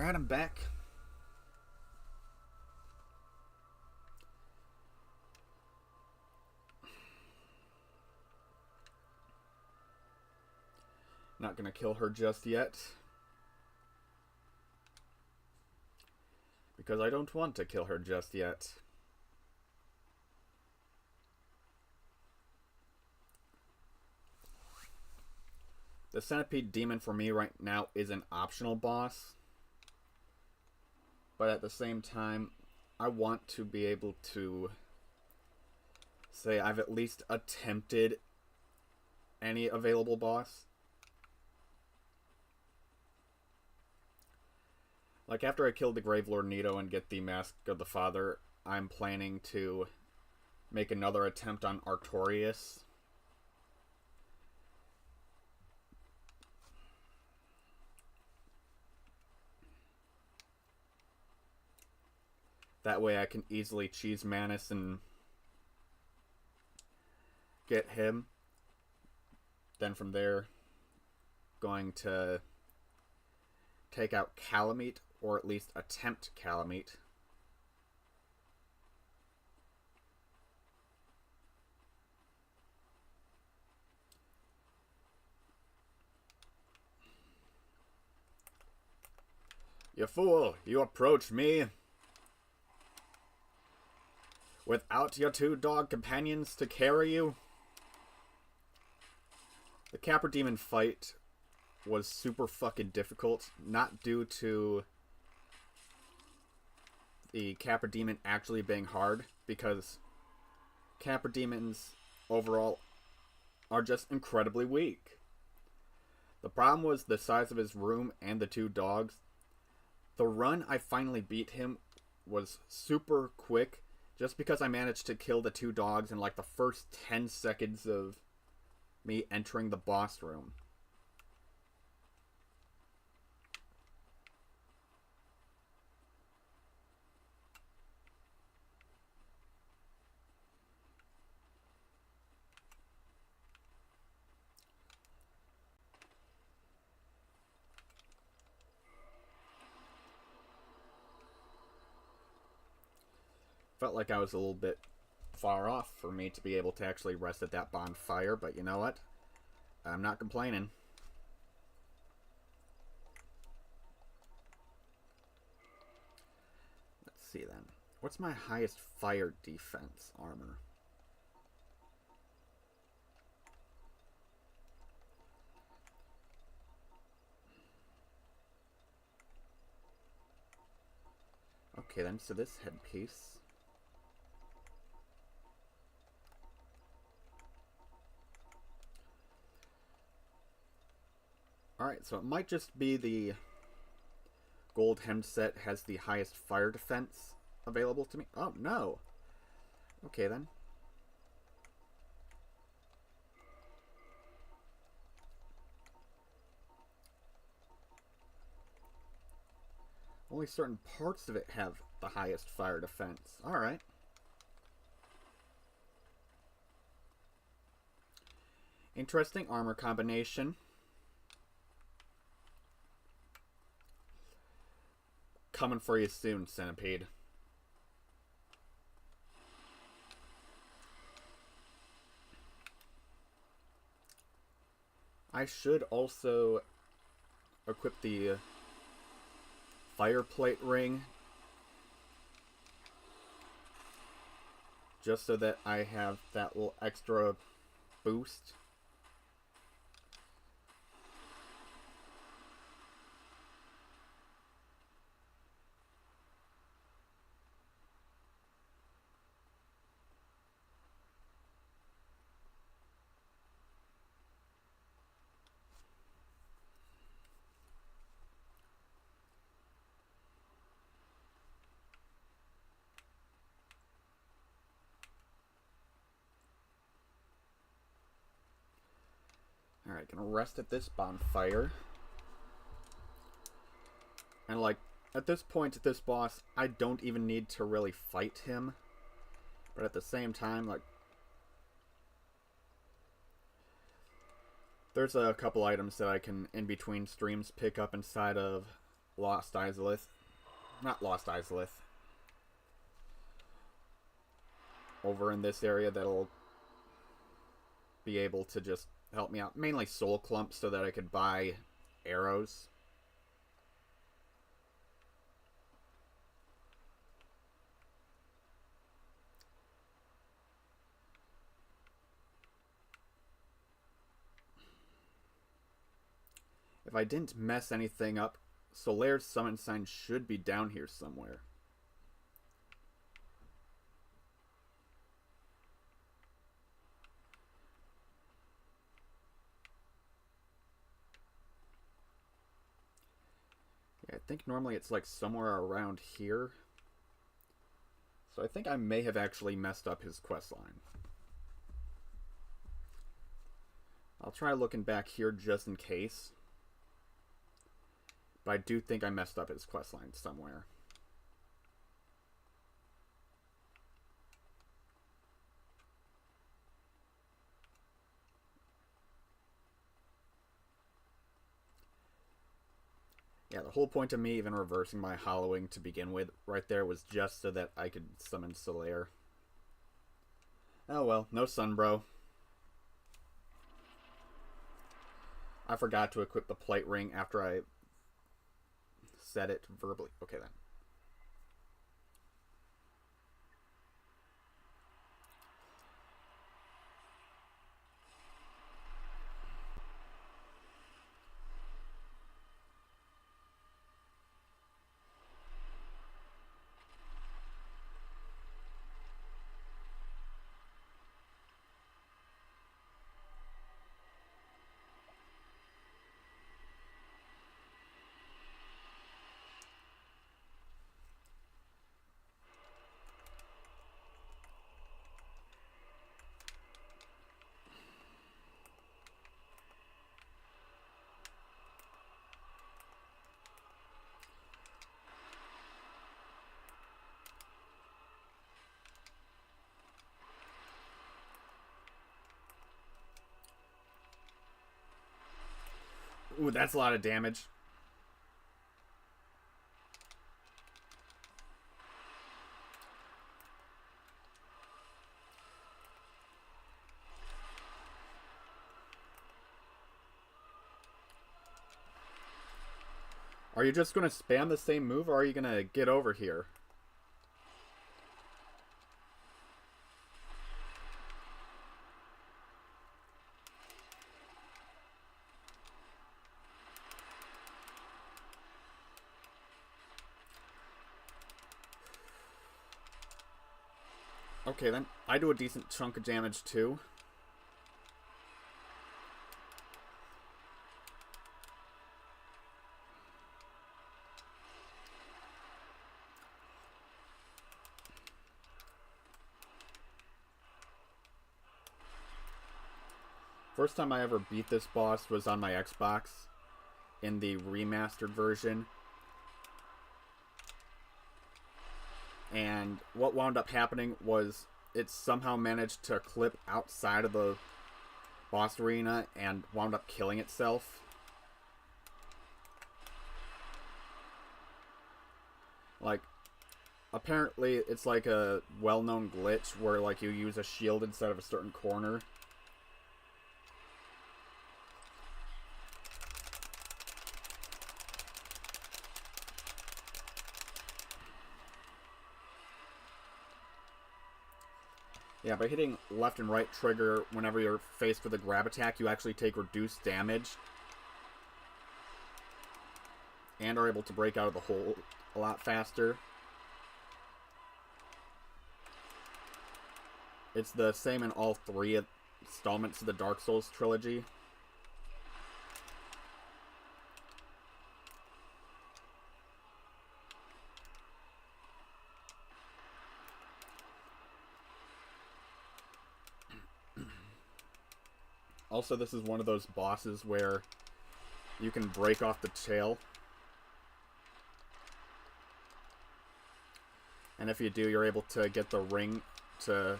Alright, I'm back. Not gonna kill her just yet. Because I don't want to kill her just yet. The Centipede Demon for me right now is an optional boss. But at the same time, I want to be able to say I've at least attempted any available boss. Like, after I kill the Gravelord Nito and get the Mask of the Father, I'm planning to make another attempt on Artorias. That way I can easily cheese Manus and get him. Then from there, going to take out Kalameet, or at least attempt Kalameet. You fool, you approach me without your 2 dog companions to carry you? The Capra Demon fight was super fucking difficult, not due to the Capra Demon actually being hard, because Capra Demons overall are just incredibly weak. The problem was the size of his room and the 2 dogs. The run I finally beat him was super quick, just because I managed to kill the 2 dogs in like the first 10 seconds of me entering the boss room. Felt like I was a little bit far off for me to be able to actually rest at that bonfire, but you know what? I'm not complaining. Let's see then. What's my highest fire defense armor? Okay then, so this headpiece. Alright, so it might just be the gold hemmed set has the highest fire defense available to me. Oh, no. Okay, then. Only certain parts of it have the highest fire defense. Alright. Interesting armor combination. Coming for you soon, Centipede. I should also equip the fireplate ring, just so that I have that little extra boost. Alright, gonna rest at this bonfire. And like, at this point, at this boss, I don't even need to really fight him. But at the same time, like, there's a couple items that I can, in between streams, pick up inside of Lost Izalith. Not Lost Izalith. Over in this area that'll be able to just help me out. Mainly soul clumps so that I could buy arrows. If I didn't mess anything up, Solaire's summon sign should be down here somewhere. Yeah, I think normally it's like somewhere around here. So I think I may have actually messed up his quest line. I'll try looking back here just in case. But I do think I messed up his questline somewhere. Yeah, the whole point of me even reversing my hollowing to begin with right there was just so that I could summon Solaire. Oh well, no sun, bro. I forgot to equip the plate ring after I said it verbally. Okay then. Ooh, that's a lot of damage. Are you just going to spam the same move, or are you going to get over here? Okay, then. I do a decent chunk of damage, too. First time I ever beat this boss was on my Xbox in the remastered version. And what wound up happening was it somehow managed to clip outside of the boss arena and wound up killing itself. Like, apparently it's like a well-known glitch where like you use a shield instead of a certain corner. Yeah, by hitting left and right trigger whenever you're faced with a grab attack, you actually take reduced damage. And are able to break out of the hole a lot faster. It's the same in all three installments of the Dark Souls trilogy. Also, this is one of those bosses where you can break off the tail. And if you do, you're able to get the ring to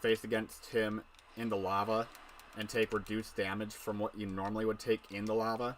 face against him in the lava and take reduced damage from what you normally would take in the lava.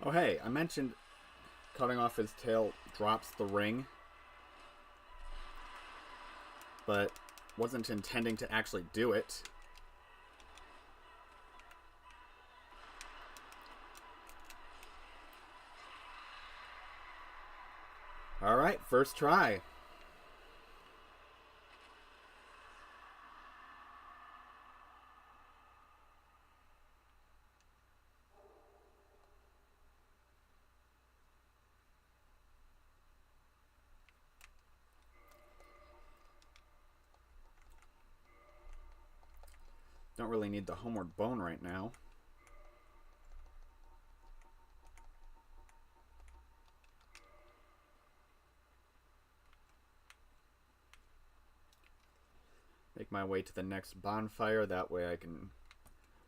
Oh hey, I mentioned cutting off his tail drops the ring, but wasn't intending to actually do it. Alright, first try. Don't really need the homeward bone right now. Make my way to the next bonfire. That way I can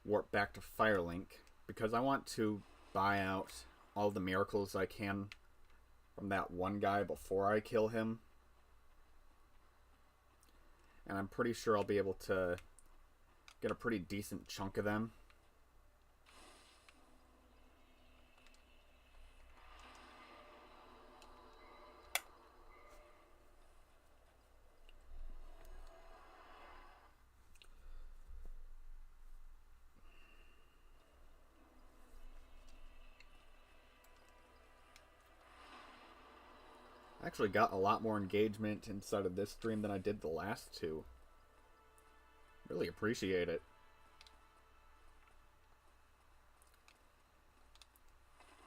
warp back to Firelink. Because I want to buy out all the miracles I can from that one guy before I kill him. And I'm pretty sure I'll be able to get a pretty decent chunk of them. I actually got a lot more engagement inside of this stream than I did the last two. Really appreciate it.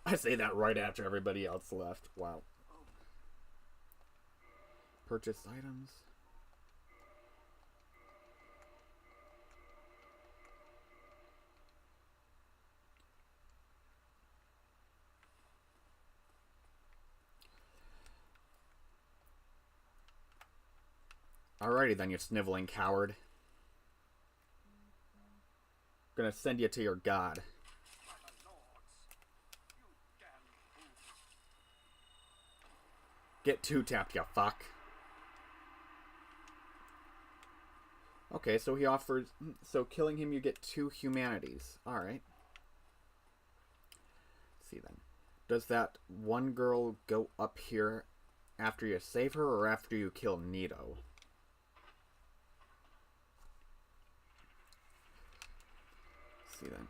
I say that right after everybody else left. Wow. Purchase items. Alrighty then, you sniveling coward. I'm gonna send you to your god. Get two-tapped, you fuck. Okay, so he offers... So killing him, you get 2 humanities. Alright. Let's see then. Does that one girl go up here after you save her or after you kill Nito? Let's see then.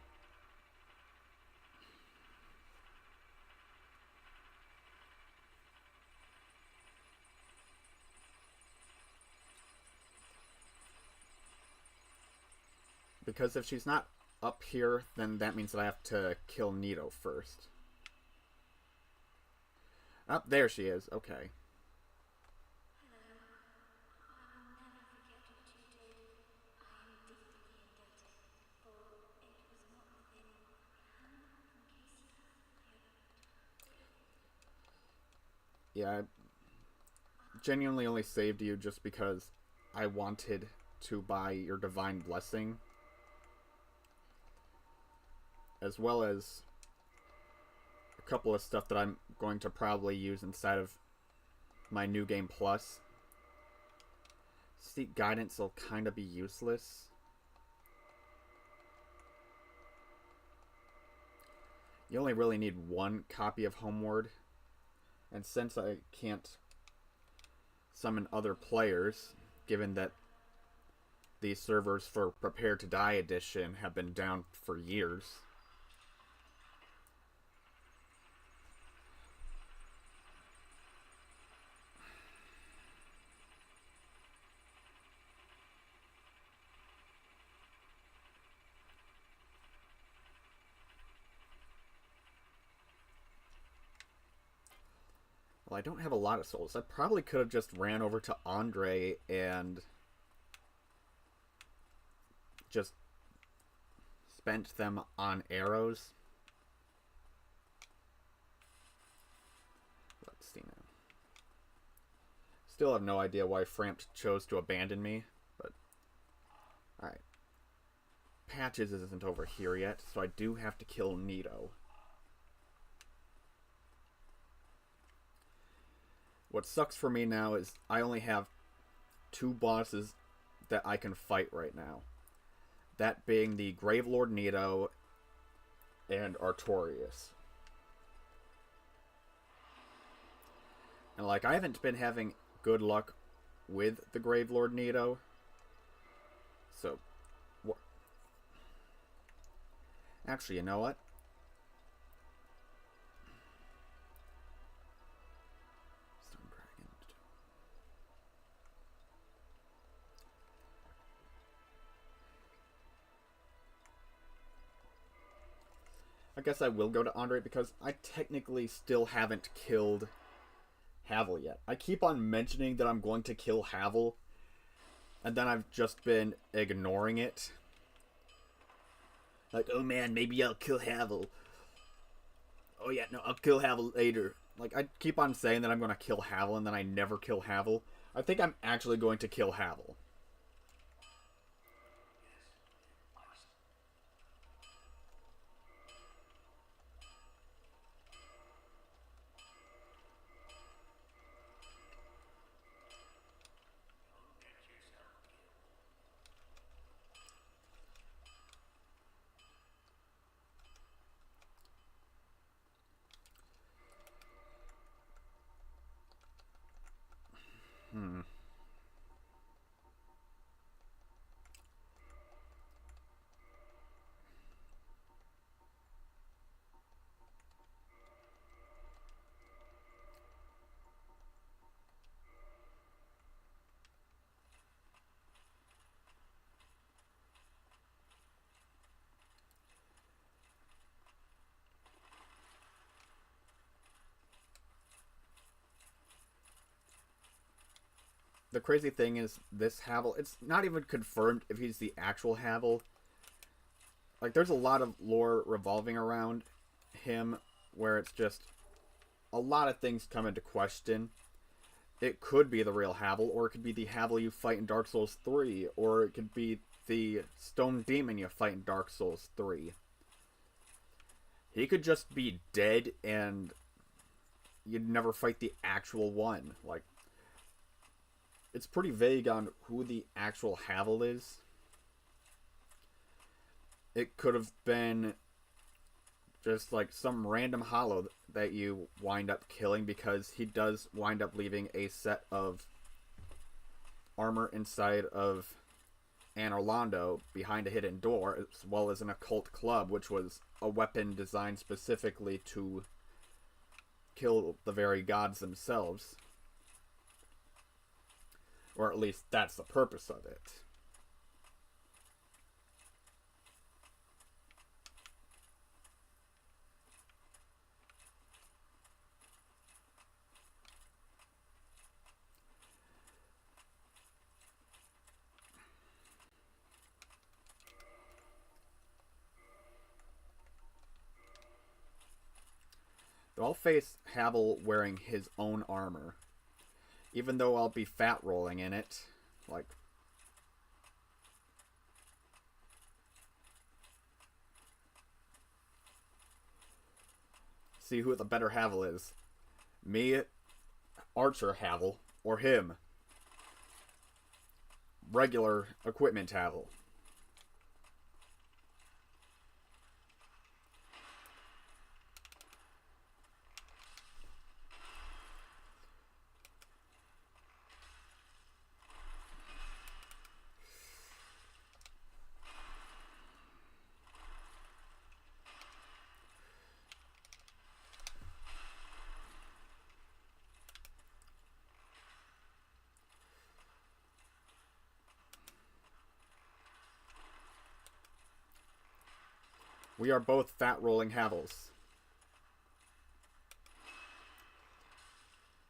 Because if she's not up here, then that means that I have to kill Nito first. Oh, there she is. Okay. Yeah, I genuinely only saved you just because I wanted to buy your Divine Blessing. As well as a couple of stuff that I'm going to probably use inside of my New Game Plus. Seek Guidance will kind of be useless. You only really need 1 copy of Homeward. And since I can't summon other players, given that these servers for Prepare to Die Edition have been down for years... Well, I don't have a lot of souls. I probably could have just ran over to Andre and just spent them on arrows. Let's see now. Still have no idea why Frampt chose to abandon me, but... Alright. Patches isn't over here yet, so I do have to kill Nito. What sucks for me now is I only have 2 bosses that I can fight right now. That being the Gravelord Nito and Artorias. And, like, I haven't been having good luck with the Gravelord Nito. So, actually, you know what? Stone Dragon. I guess I will go to Andre because I technically still haven't killed Havel yet. I keep on mentioning that I'm going to kill Havel, and then I've just been ignoring it. Like, oh man, maybe I'll kill Havel. Oh yeah, no, I'll kill Havel later. Like, I keep on saying that I'm going to kill Havel, and then I never kill Havel. I think I'm actually going to kill Havel. Hmm. The crazy thing is, this Havel, it's not even confirmed if he's the actual Havel. Like, there's a lot of lore revolving around him where it's just a lot of things come into question. It could be the real Havel, or it could be the Havel you fight in Dark Souls 3, or it could be the Stone Demon you fight in Dark Souls 3. He could just be dead and you'd never fight the actual one. Like, it's pretty vague on who the actual Havel is. It could have been just like some random hollow that you wind up killing, because he does wind up leaving a set of armor inside of Anor Londo behind a hidden door, as well as an occult club, which was a weapon designed specifically to kill the very gods themselves. Or at least that's the purpose of it. I'll face Havel wearing his own armor. Even though I'll be fat rolling in it. Like, see who the better Havel is. Me, Archer Havel, or him, regular equipment Havel. We are both fat rolling Havels.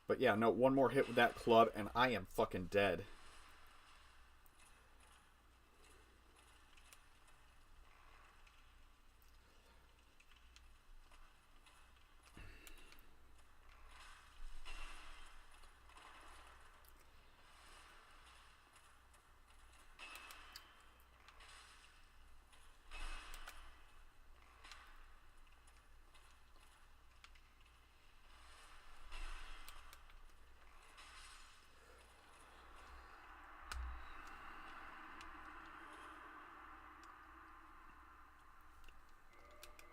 But yeah, no, one more hit with that club and I am fucking dead.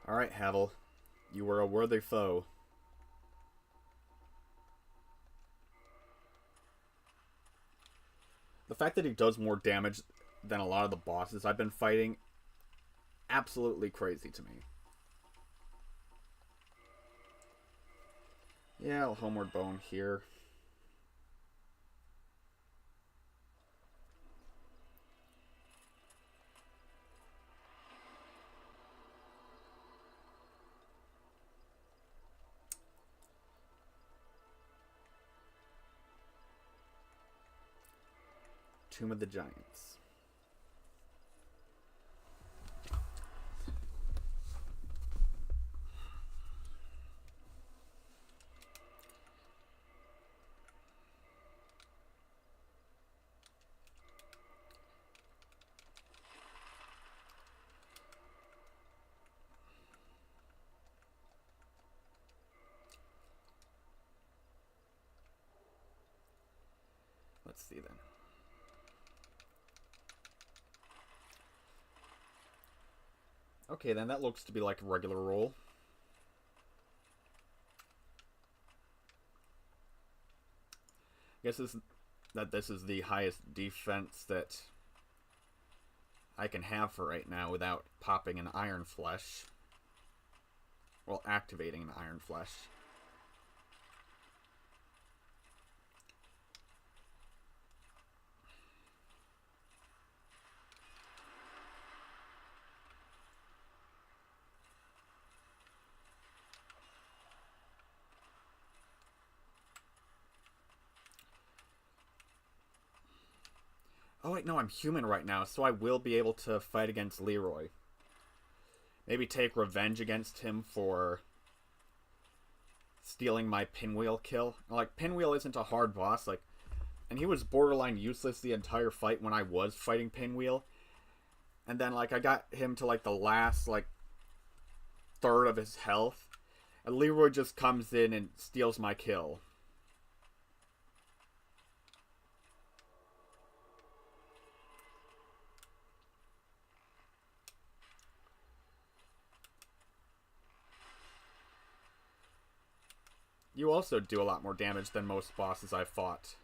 Alright, Havel. You were a worthy foe. The fact that he does more damage than a lot of the bosses I've been fighting, absolutely crazy to me. Yeah, I'll Homeward Bone here. Tomb of the Giants. Let's see then. Okay, then that looks to be like a regular roll. I guess this is the highest defense that I can have for right now without popping an Iron Flesh. Well, activating an Iron Flesh. Oh wait, no, I'm human right now, so I will be able to fight against Leroy. Maybe take revenge against him for stealing my Pinwheel kill. Like, Pinwheel isn't a hard boss, like, and he was borderline useless the entire fight when I was fighting Pinwheel. And then, like, I got him to, like, the last, like, third of his health, and Leroy just comes in and steals my kill. You also do a lot more damage than most bosses I've fought.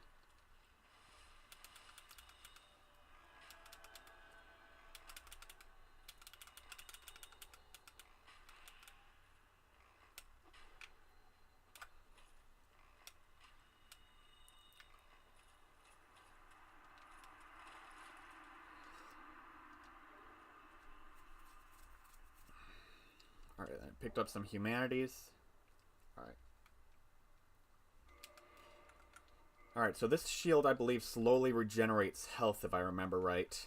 Alright, I picked up some humanities. Alright. Alright, so this shield, I believe, slowly regenerates health, if I remember right.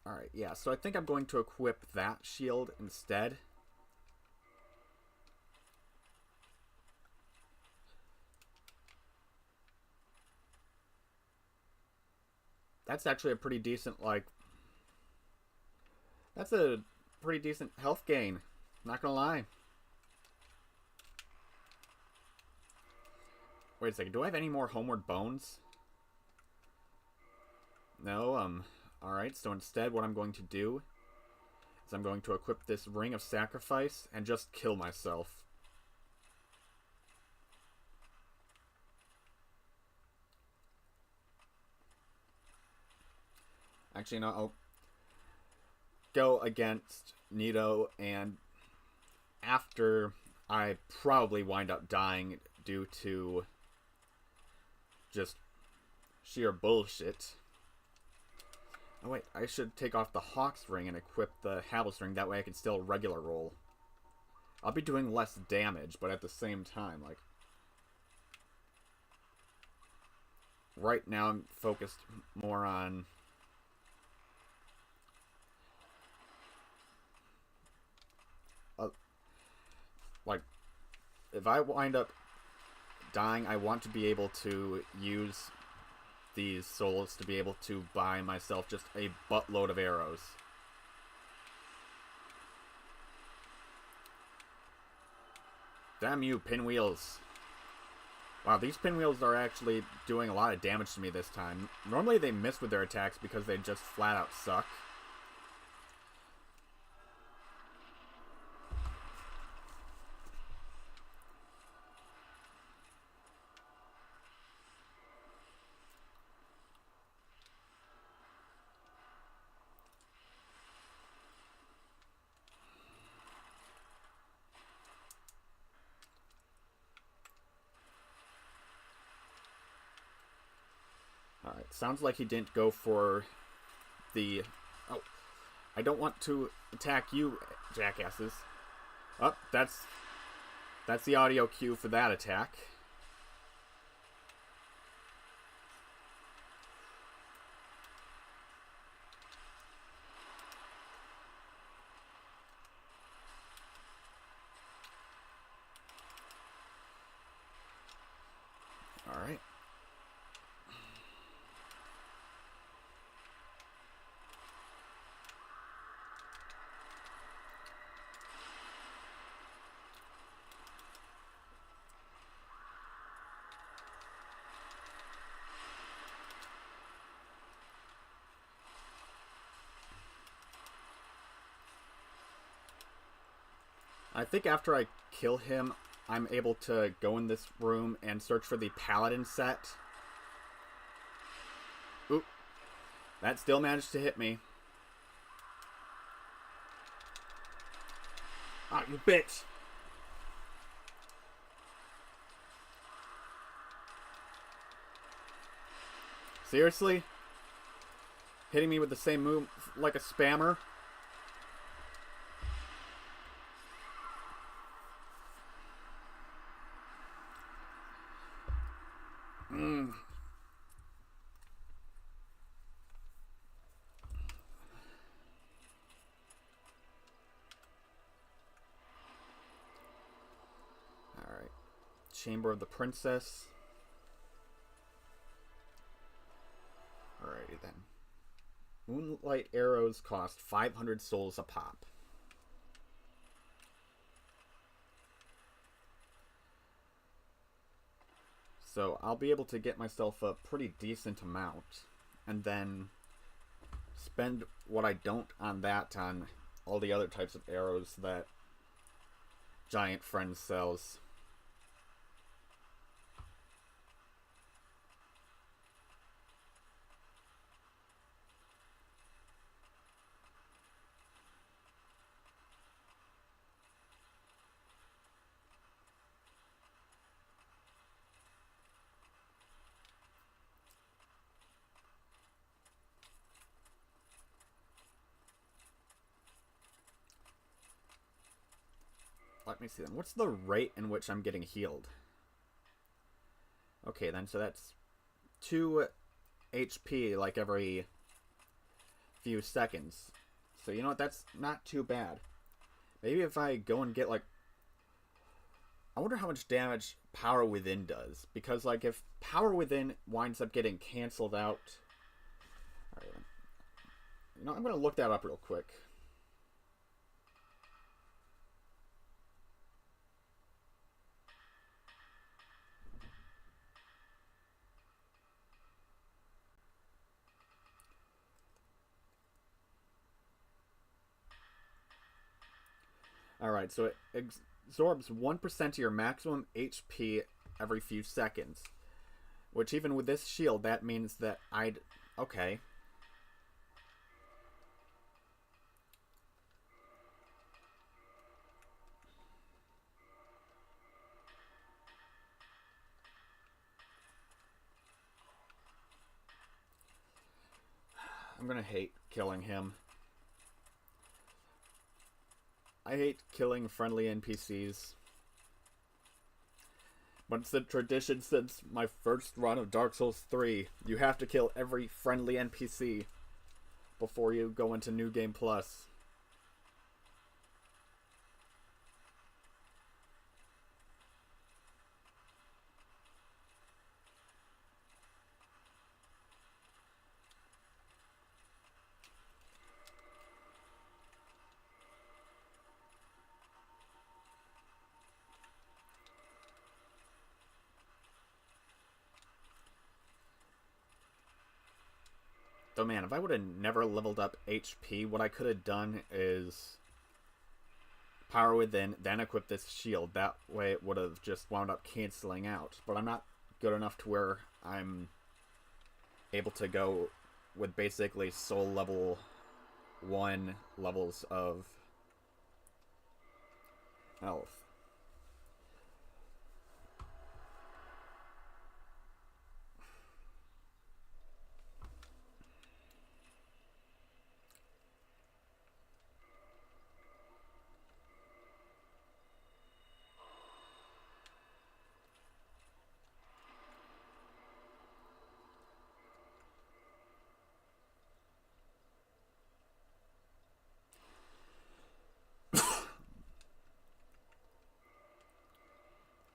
Alright, yeah, so I think I'm going to equip that shield instead. That's actually a pretty decent, like... That's a pretty decent health gain. Not gonna lie. Wait a second, do I have any more Homeward Bones? No, alright, so instead what I'm going to do is I'm going to equip this Ring of Sacrifice and just kill myself. Actually, no, I'll go against Nito, and after I probably wind up dying due to just sheer bullshit. Oh wait, I should take off the Hawk's Ring and equip the Havel's Ring, that way I can still regular roll. I'll be doing less damage, but at the same time, like... Right now I'm focused more on... like, if I wind up dying, I want to be able to use these souls to be able to buy myself just a buttload of arrows. Damn you, pinwheels. Wow, these pinwheels are actually doing a lot of damage to me this time. Normally they miss with their attacks because they just flat out suck. It sounds like he didn't go for the... Oh, I don't want to attack you, jackasses. Oh, that's the audio cue for that attack. All right. I think after I kill him, I'm able to go in this room and search for the Paladin set. Oop. That still managed to hit me. Ah, you bitch! Seriously? Hitting me with the same move like a spammer? Alright. Chamber of the Princess. Alrighty then. Moonlight arrows cost 500 souls a pop. So I'll be able to get myself a pretty decent amount and then spend what I don't on that on all the other types of arrows that Giant Friend sells. Let me see then. What's the rate in which I'm getting healed? Okay then, so that's 2 HP like every few seconds. So you know what, that's not too bad. Maybe if I go and get like... I wonder how much damage Power Within does. Because like if Power Within winds up getting cancelled out... Alright, you know, I'm going to look that up real quick. Alright, so it absorbs 1% of your maximum HP every few seconds. Which even with this shield, that means that I'd... Okay. I'm gonna hate killing him. I hate killing friendly NPCs. But it's a tradition since my first run of Dark Souls 3. You have to kill every friendly NPC before you go into New Game Plus. Though man, if I would have never leveled up HP, what I could have done is Power Within, then equip this shield. That way it would have just wound up canceling out. But I'm not good enough to where I'm able to go with basically soul level 1 levels of health.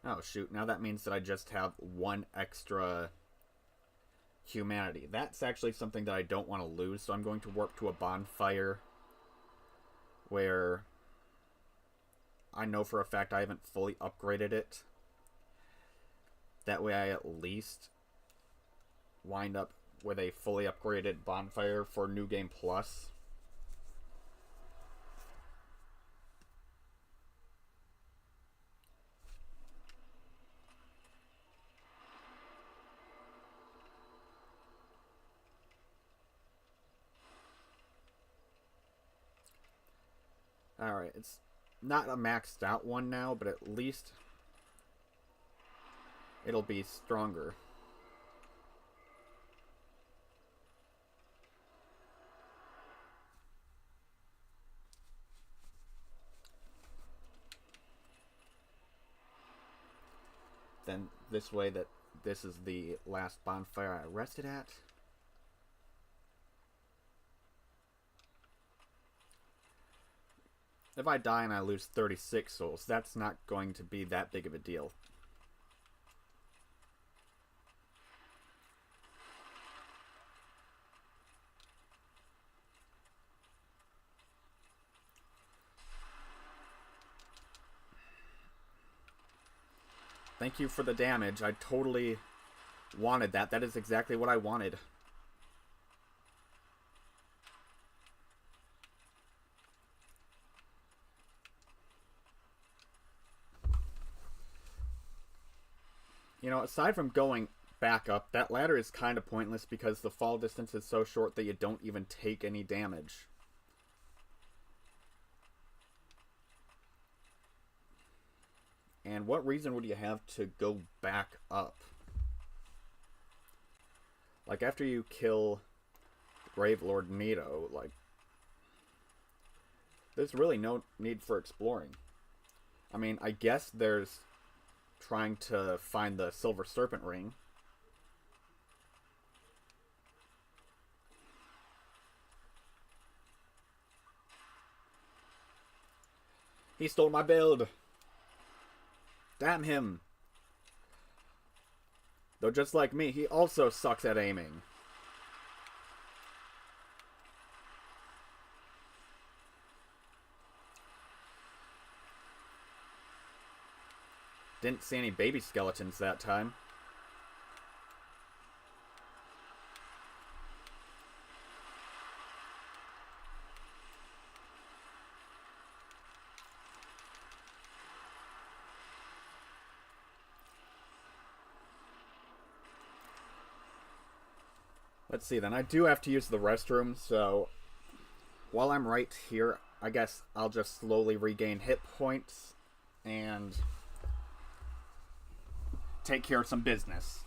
Oh, shoot. Now that means that I just have one extra humanity. That's actually something that I don't want to lose, so I'm going to warp to a bonfire where I know for a fact I haven't fully upgraded it. That way I at least wind up with a fully upgraded bonfire for New Game Plus. Alright, it's not a maxed out one now, but at least it'll be stronger. Then this way that this is the last bonfire I rested at. If I die and I lose 36 souls, that's not going to be that big of a deal. Thank you for the damage. I totally wanted that. That is exactly what I wanted. You know, aside from going back up, that ladder is kind of pointless because the fall distance is so short that you don't even take any damage. And what reason would you have to go back up? Like, after you kill Grave Lord Nito, like, there's really no need for exploring. I mean, I guess there's trying to find the Silver Serpent Ring. He stole my build! Damn him! Though just like me, he also sucks at aiming. Didn't see any baby skeletons that time. Let's see then. I do have to use the restroom, so while I'm right here, I guess I'll just slowly regain hit points and take care of some business.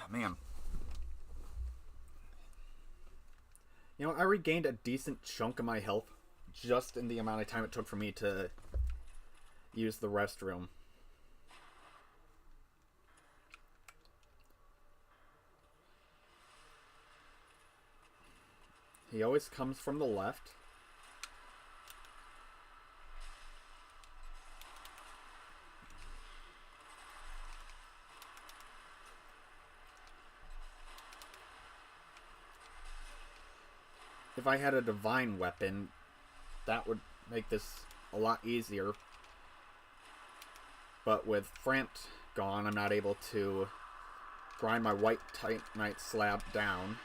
Man. You know, I regained a decent chunk of my health just in the amount of time it took for me to use the restroom. He always comes from the left. If I had a divine weapon, that would make this a lot easier. But with Frampt gone. I'm not able to grind my white Titanite slab down.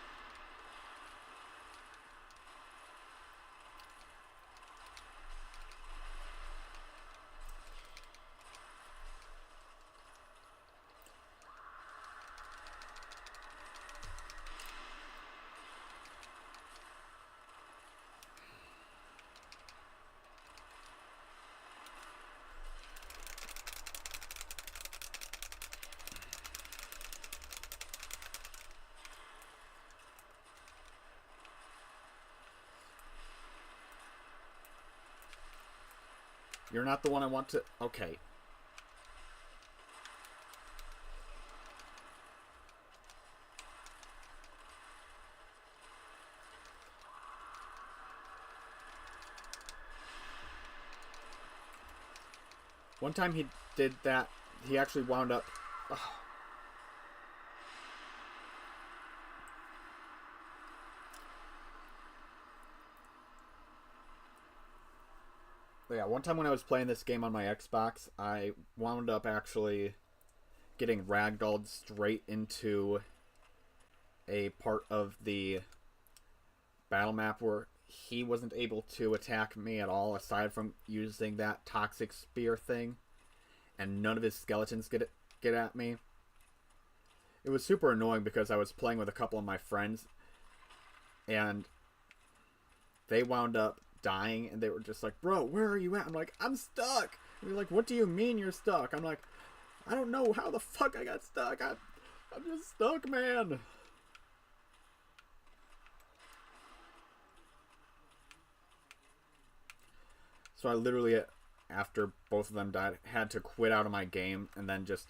You're not the one I want to... Okay. One time he did that, he actually wound up... Oh. Yeah, one time when I was playing this game on my Xbox, I wound up actually getting ragdolled straight into a part of the battle map where he wasn't able to attack me at all, aside from using that toxic spear thing, and none of his skeletons get at me. It was super annoying because I was playing with a couple of my friends, and they wound up dying, and they were just like, bro, where are you at? I'm like, I'm stuck. And they're like, what do you mean you're stuck? I'm like, I don't know how the fuck I got stuck. I'm just stuck, man. So I literally, after both of them died, had to quit out of my game and then just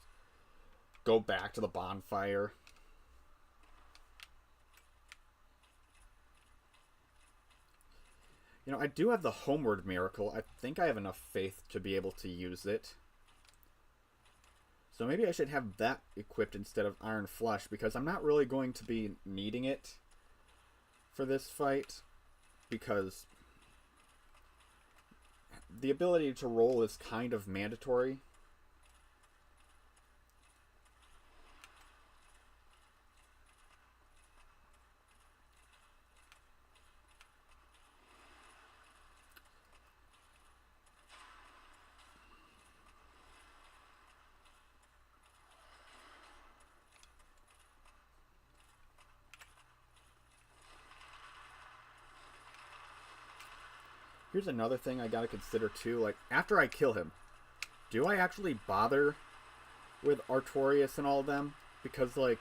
go back to the bonfire. You know, I do have the Homeward Miracle. I think I have enough faith to be able to use it. So maybe I should have that equipped instead of Iron Flesh, because I'm not really going to be needing it for this fight, because the ability to roll is kind of mandatory. Here's another thing I gotta consider too, like, after I kill him, do I actually bother with Artorias and all of them? Because, like,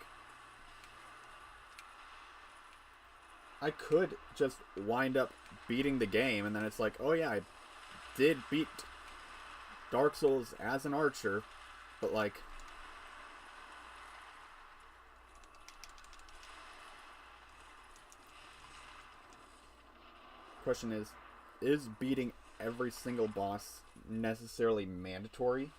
I could just wind up beating the game, and then it's like, oh yeah, I did beat Dark Souls as an archer, but, like, question is beating every single boss necessarily mandatory?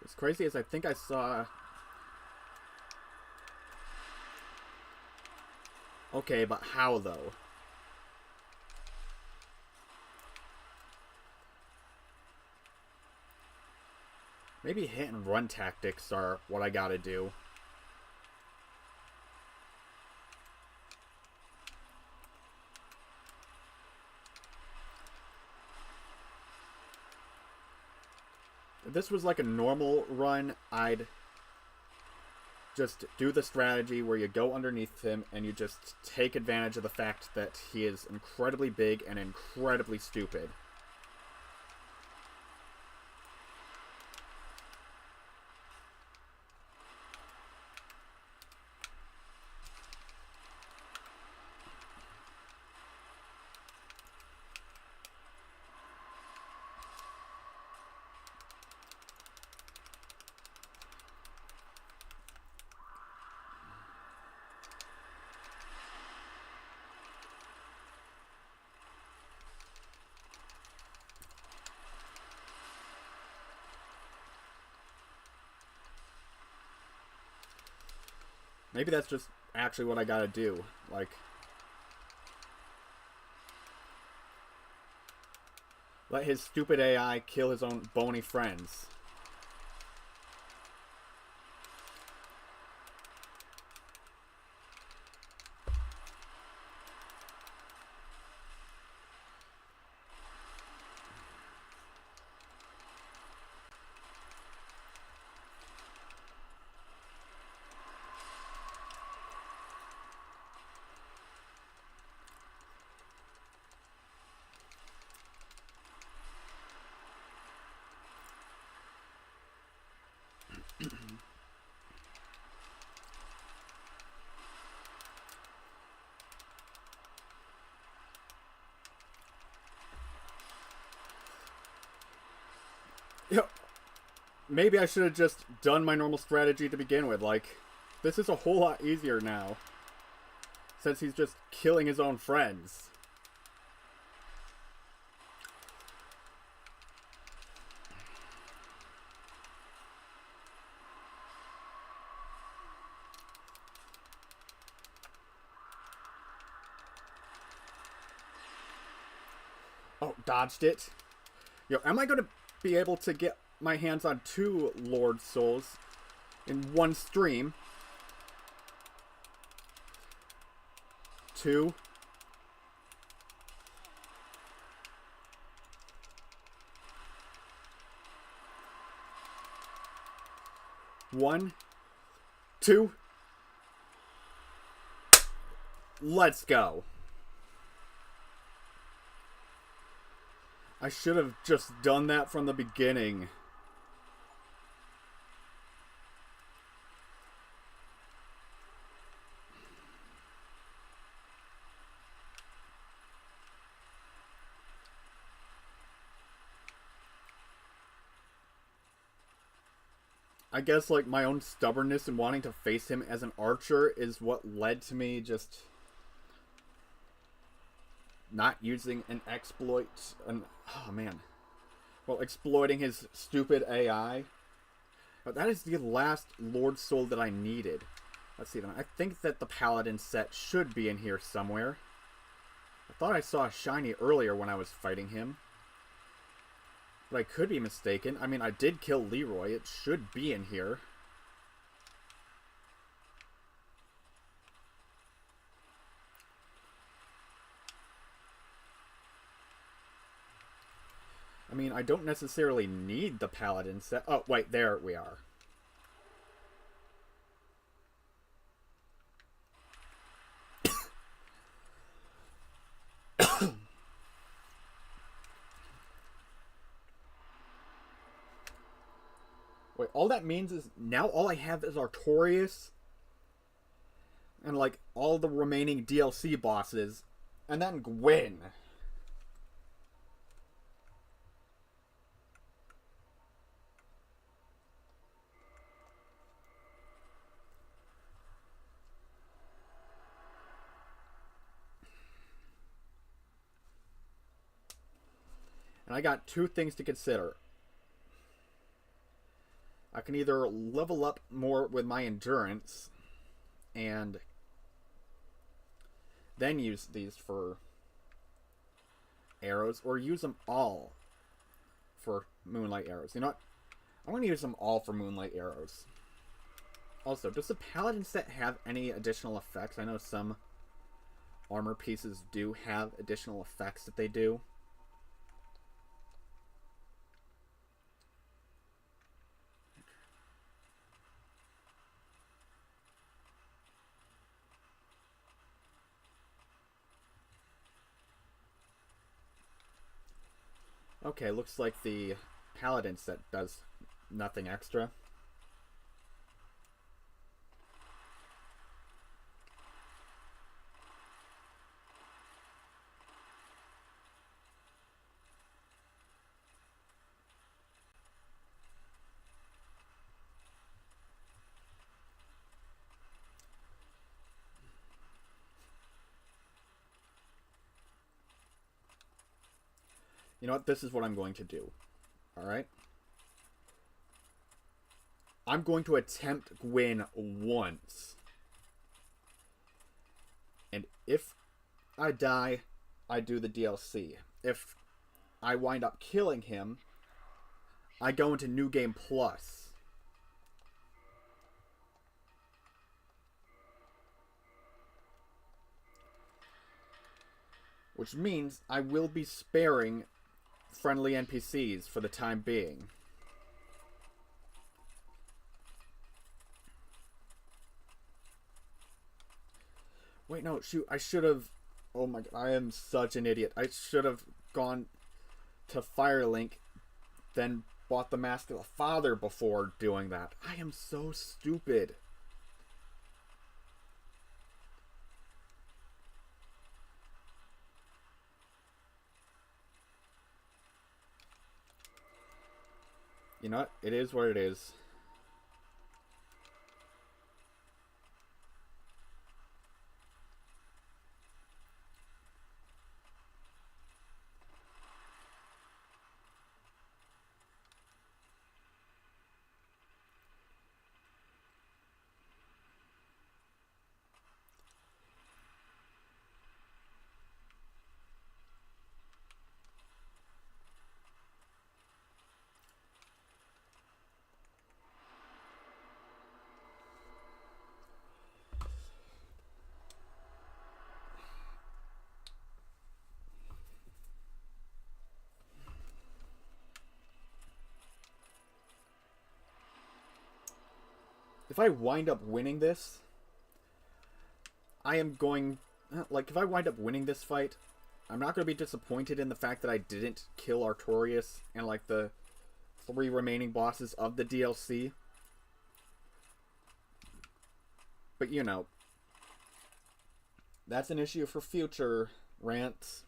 As crazy as I think I saw... Okay, but how though? Maybe hit and run tactics are what I gotta do. If this was like a normal run, I'd just do the strategy where you go underneath him and you just take advantage of the fact that he is incredibly big and incredibly stupid. Maybe that's just actually what I gotta do. Like, let his stupid AI kill his own bony friends. Yo, maybe I should have just done my normal strategy to begin with. Like, this is a whole lot easier now. Since he's just killing his own friends. Oh, dodged it. Yo, am I going to be able to get my hands on 2 Lord Souls in one stream? 2. One. 2. Let's go. I should have just done that from the beginning. I guess, like, my own stubbornness and wanting to face him as an archer is what led to me just not using an exploit. Oh, man. Well, exploiting his stupid AI. But that is the last Lord Soul that I needed. Let's see. I think that the Paladin set should be in here somewhere. I thought I saw a shiny earlier when I was fighting him. But I could be mistaken. I mean, I did kill Leroy. It should be in here. I mean, I don't necessarily need the Paladin set. Oh, wait, there we are. Wait, all that means is now all I have is Artorias and, like, all the remaining DLC bosses, and then Gwyn. And I got 2 things to consider. I can either level up more with my endurance and then use these for arrows, or use them all for moonlight arrows. You know what? I'm going to use them all for moonlight arrows. Also, does the Paladin set have any additional effects? I know some armor pieces do have additional effects that they do. Okay, looks like the Paladin set does nothing extra. You know what? This is what I'm going to do. Alright? I'm going to attempt Gwyn once. And if I die, I do the DLC. If I wind up killing him, I go into New Game Plus. Which means I will be sparing friendly NPCs for the time being. Wait, no, shoot, I should have... Oh my god, I am such an idiot. I should have gone to Firelink, then bought the Mask of the Father before doing that. I am so stupid. You know what? It is what it is. If I wind up winning this, I am going... Like, if I wind up winning this fight, I'm not going to be disappointed in the fact that I didn't kill Artorias and, like, the 3 remaining bosses of the DLC. But, you know, that's an issue for future rants.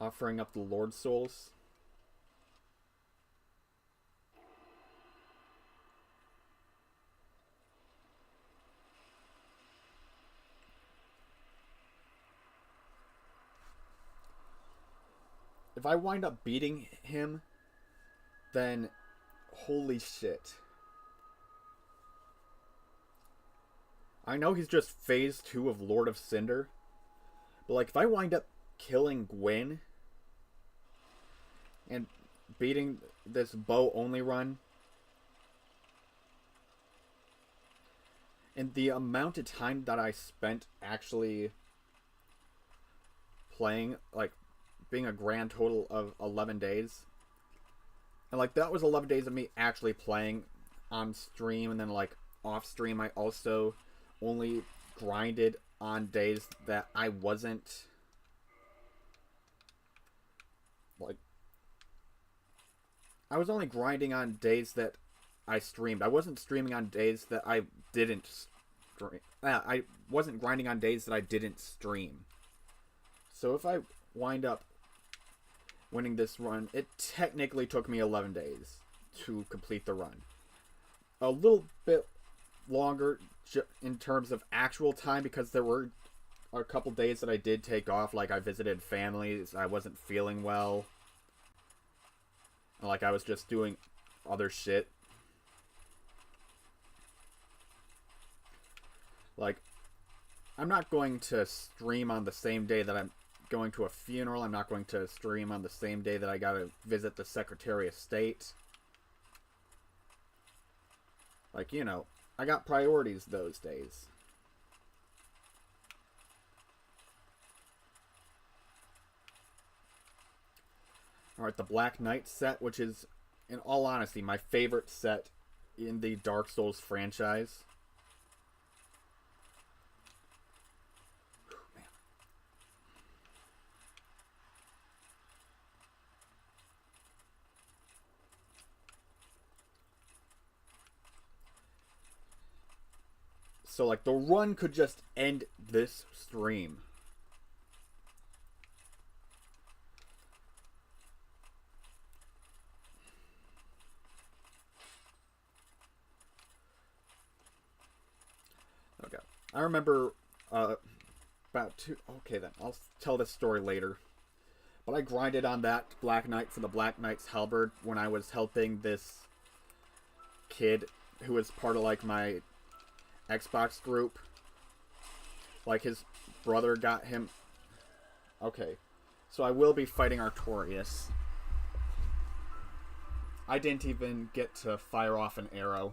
Offering up the Lord Souls. If I wind up beating him, then holy shit. I know he's just phase 2 of Lord of Cinder, but like if I wind up killing Gwyn and beating this bow only run, and the amount of time that I spent actually playing, like being a grand total of 11 days, and like that was 11 days of me actually playing on stream, and then like off stream I also only grinded on days that I wasn't like, I was only grinding on days that I streamed. I wasn't streaming on days that I didn't stream. I wasn't grinding on days that I didn't stream. So if I wind up winning this run, it technically took me 11 days to complete the run. A little bit longer in terms of actual time, because there were a couple days that I did take off, like I visited families, I wasn't feeling well, like I was just doing other shit. Like, I'm not going to stream on the same day that I'm going to a funeral. I'm not going to stream on the same day that I gotta visit the Secretary of State. Like, you know, I got priorities those days. Alright, the Black Knight set, which is, in all honesty, my favorite set in the Dark Souls franchise. Whew, man. So, like, the run could just end this stream. Okay. I remember Uh, about two. Okay, then I'll tell this story later. But I grinded on that Black Knight for the Black Knight's Halberd when I was helping this kid who was part of like my Xbox group. Like his brother got him. Okay, so I will be fighting Artorias. I didn't even get to fire off an arrow.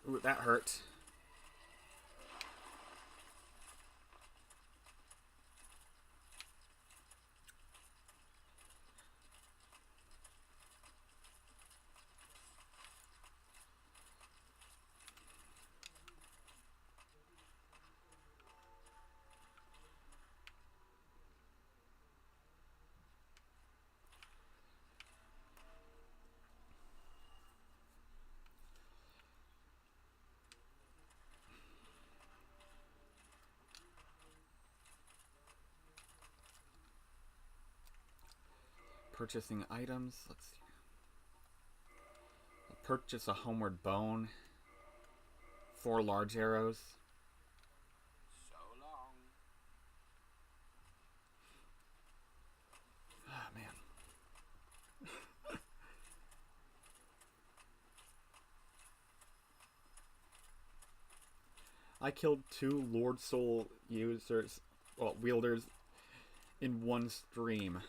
Ooh, that hurt. Purchasing items. Let's see. I'll purchase a homeward bone. 4 large arrows. So long. Ah, man. I killed 2 Lord Soul users, well, wielders, in one stream.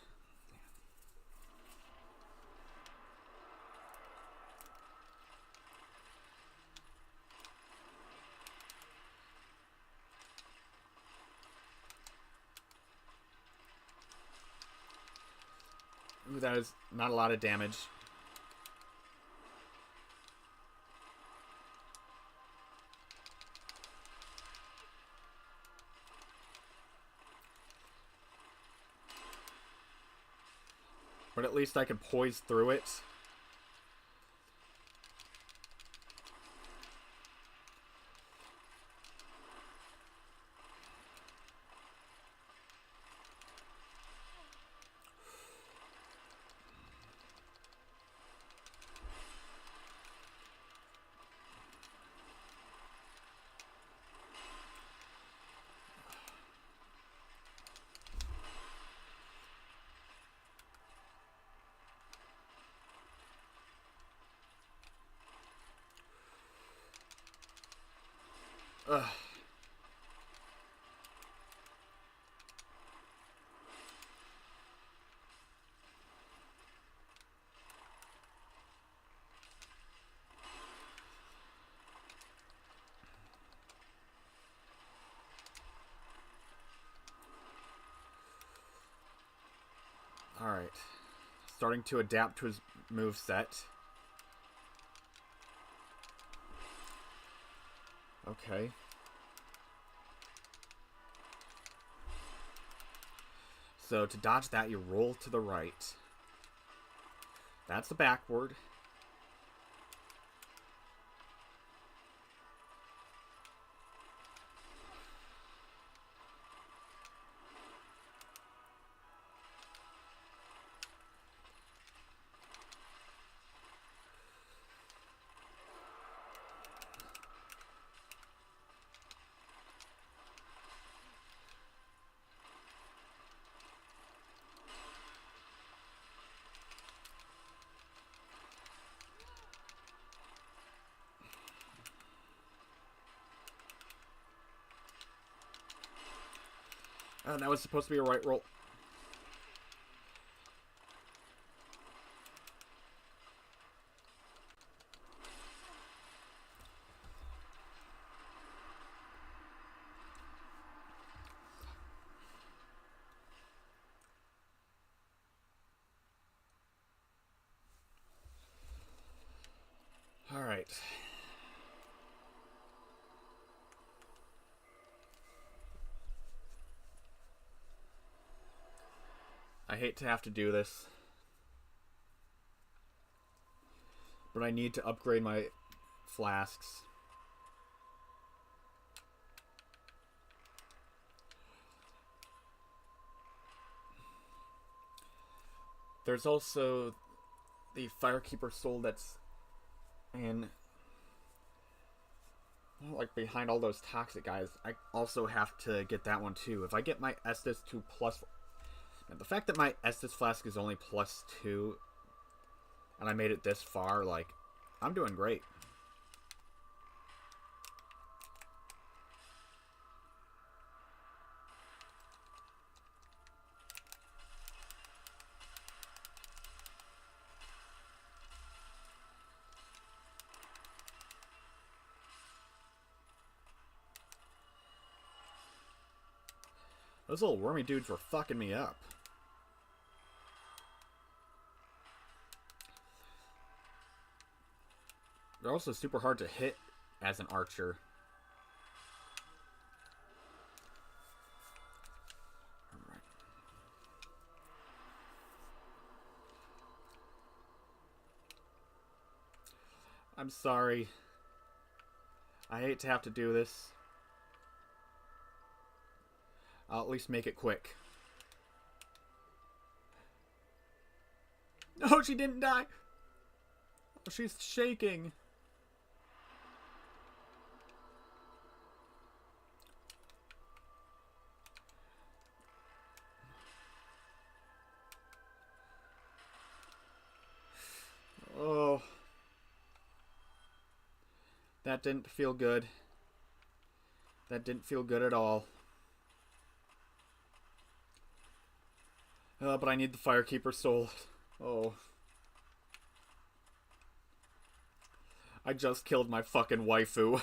Ooh, that is not a lot of damage. But at least I can poise through it. Ugh. Alright. Starting to adapt to his moveset. Okay. So to dodge that, you roll to the right. That's the backward. That was supposed to be a right roll. All right. I hate to have to do this, but I need to upgrade my flasks. There's also the Firekeeper Soul that's in, like, behind all those toxic guys. I also have to get that one too. If I get my Estus to plus... The fact that my Estus flask is only +2 and I made it this far, like, I'm doing great. Those little wormy dudes were fucking me up. They're also super hard to hit as an archer. Alright. I'm sorry. I hate to have to do this. I'll at least make it quick. No, she didn't die! Oh, she's shaking. Oh. That didn't feel good. That didn't feel good at all. But I need the Firekeeper Soul. Oh. I just killed my fucking waifu.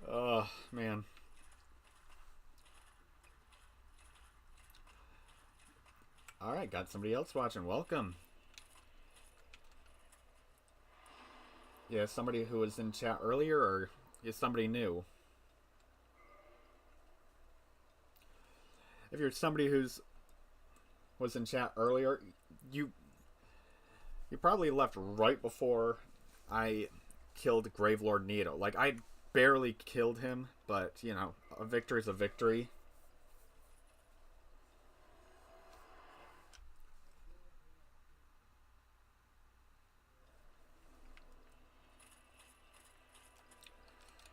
Oh, man. Alright, got somebody else watching. Welcome. Yeah, somebody who was in chat earlier, or is somebody new? If you're somebody who's was in chat earlier, you probably left right before I killed Gravelord Nito. Like, I barely killed him, but, you know, a victory's a victory.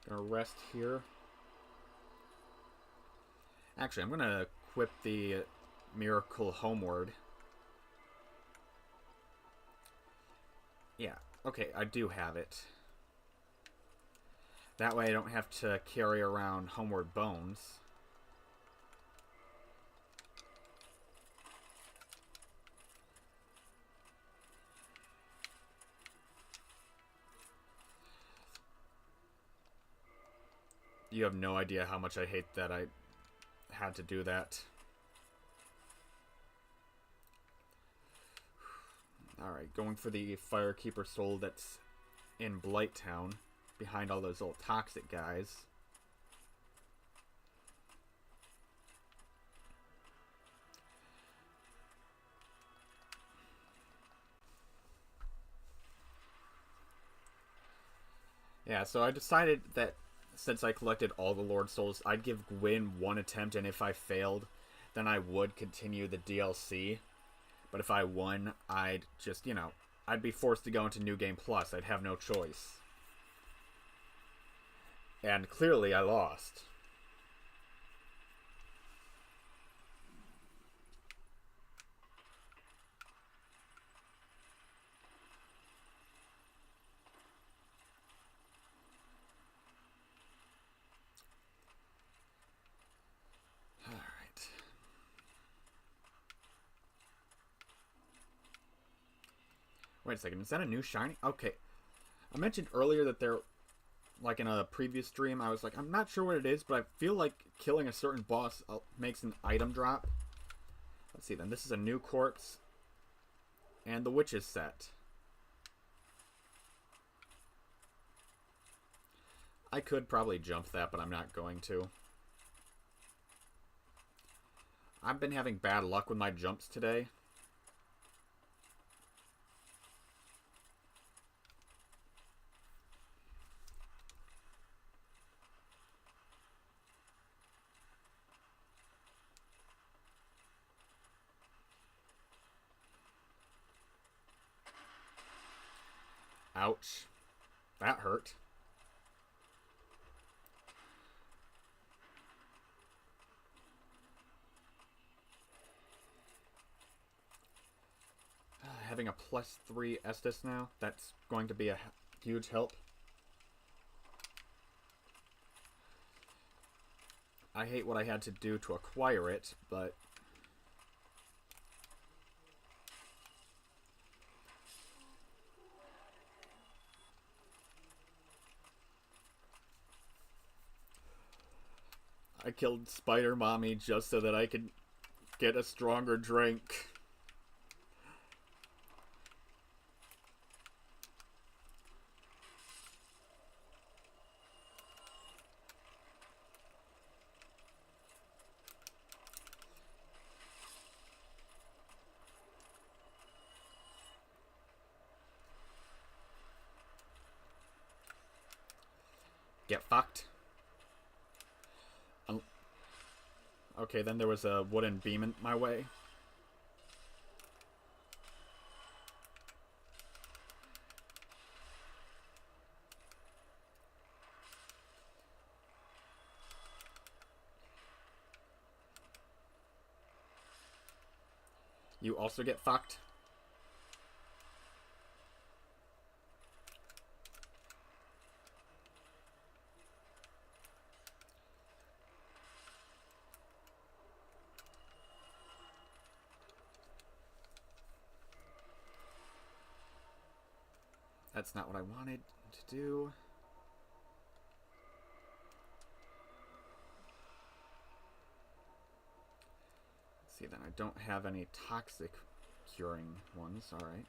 Gonna rest here. Actually, I'm gonna equip the Miracle Homeward. Yeah, okay, I do have it. That way I don't have to carry around Homeward Bones. You have no idea how much I hate that I had to do that. Alright, going for the Firekeeper Soul that's in Blighttown, behind all those little toxic guys. Yeah, so I decided that since I collected all the Lord Souls, I'd give Gwyn one attempt, and if I failed, then I would continue the DLC. But if I won, I'd just, you know, I'd be forced to go into New Game Plus. I'd have no choice. And clearly I lost. Wait a second, is that a new shiny? Okay. I mentioned earlier that there, like in a previous stream, I was like, I'm not sure what it is, but I feel like killing a certain boss makes an item drop. Let's see then, this is a new corpse. And the witch's set. I could probably jump that, but I'm not going to. I've been having bad luck with my jumps today. Ouch. That hurt. Having a +3 Estus now, that's going to be a huge help. I hate what I had to do to acquire it, but... I killed Spider Mommy just so that I could get a stronger drink. Get fucked. Okay, then there was a wooden beam in my way. You also get fucked. That's not what I wanted to do. Let's see then, I don't have any toxic curing ones, alright.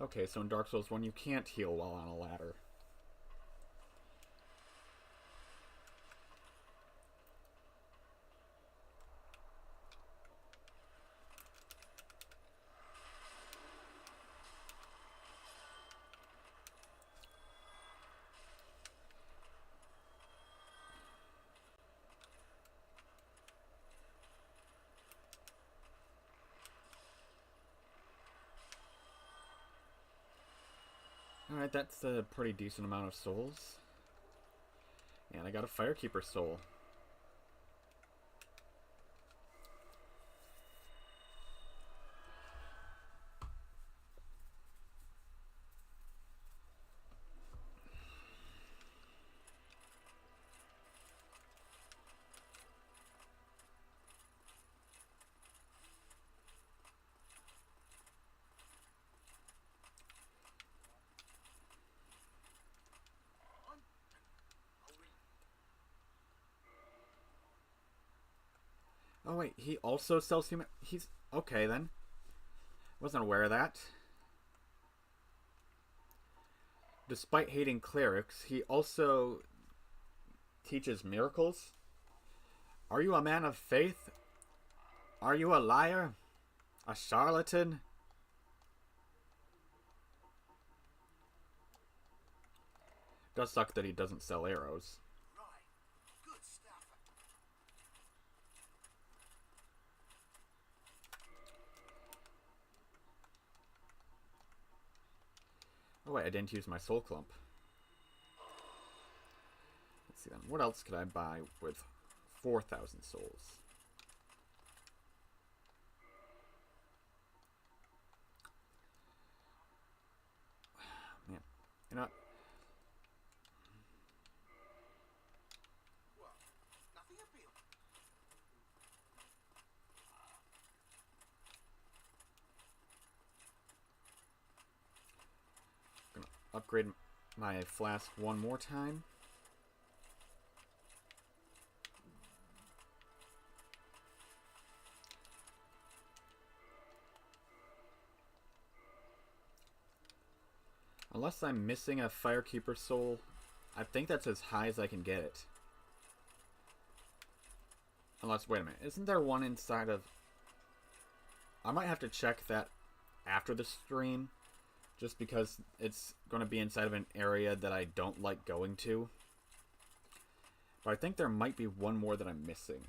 Okay, so in Dark Souls 1 you can't heal while on a ladder. Alright, that's a pretty decent amount of souls. And I got a Firekeeper soul. Oh wait, he also sells human... He's... Okay then. Wasn't aware of that. Despite hating clerics, he also teaches miracles. Are you a man of faith? Are you a liar? A charlatan? Does suck that he doesn't sell arrows. Oh wait, I didn't use my soul clump. Let's see then. What else could I buy with 4,000 souls. Man, you know what? What? Nothing appeal. Gonna upgrade my flask one more time. Unless I'm missing a Firekeeper soul, I think that's as high as I can get it. Unless, wait a minute, isn't there one inside of... I might have to check that after the stream, just because it's going to be inside of an area that I don't like going to. But I think there might be one more that I'm missing.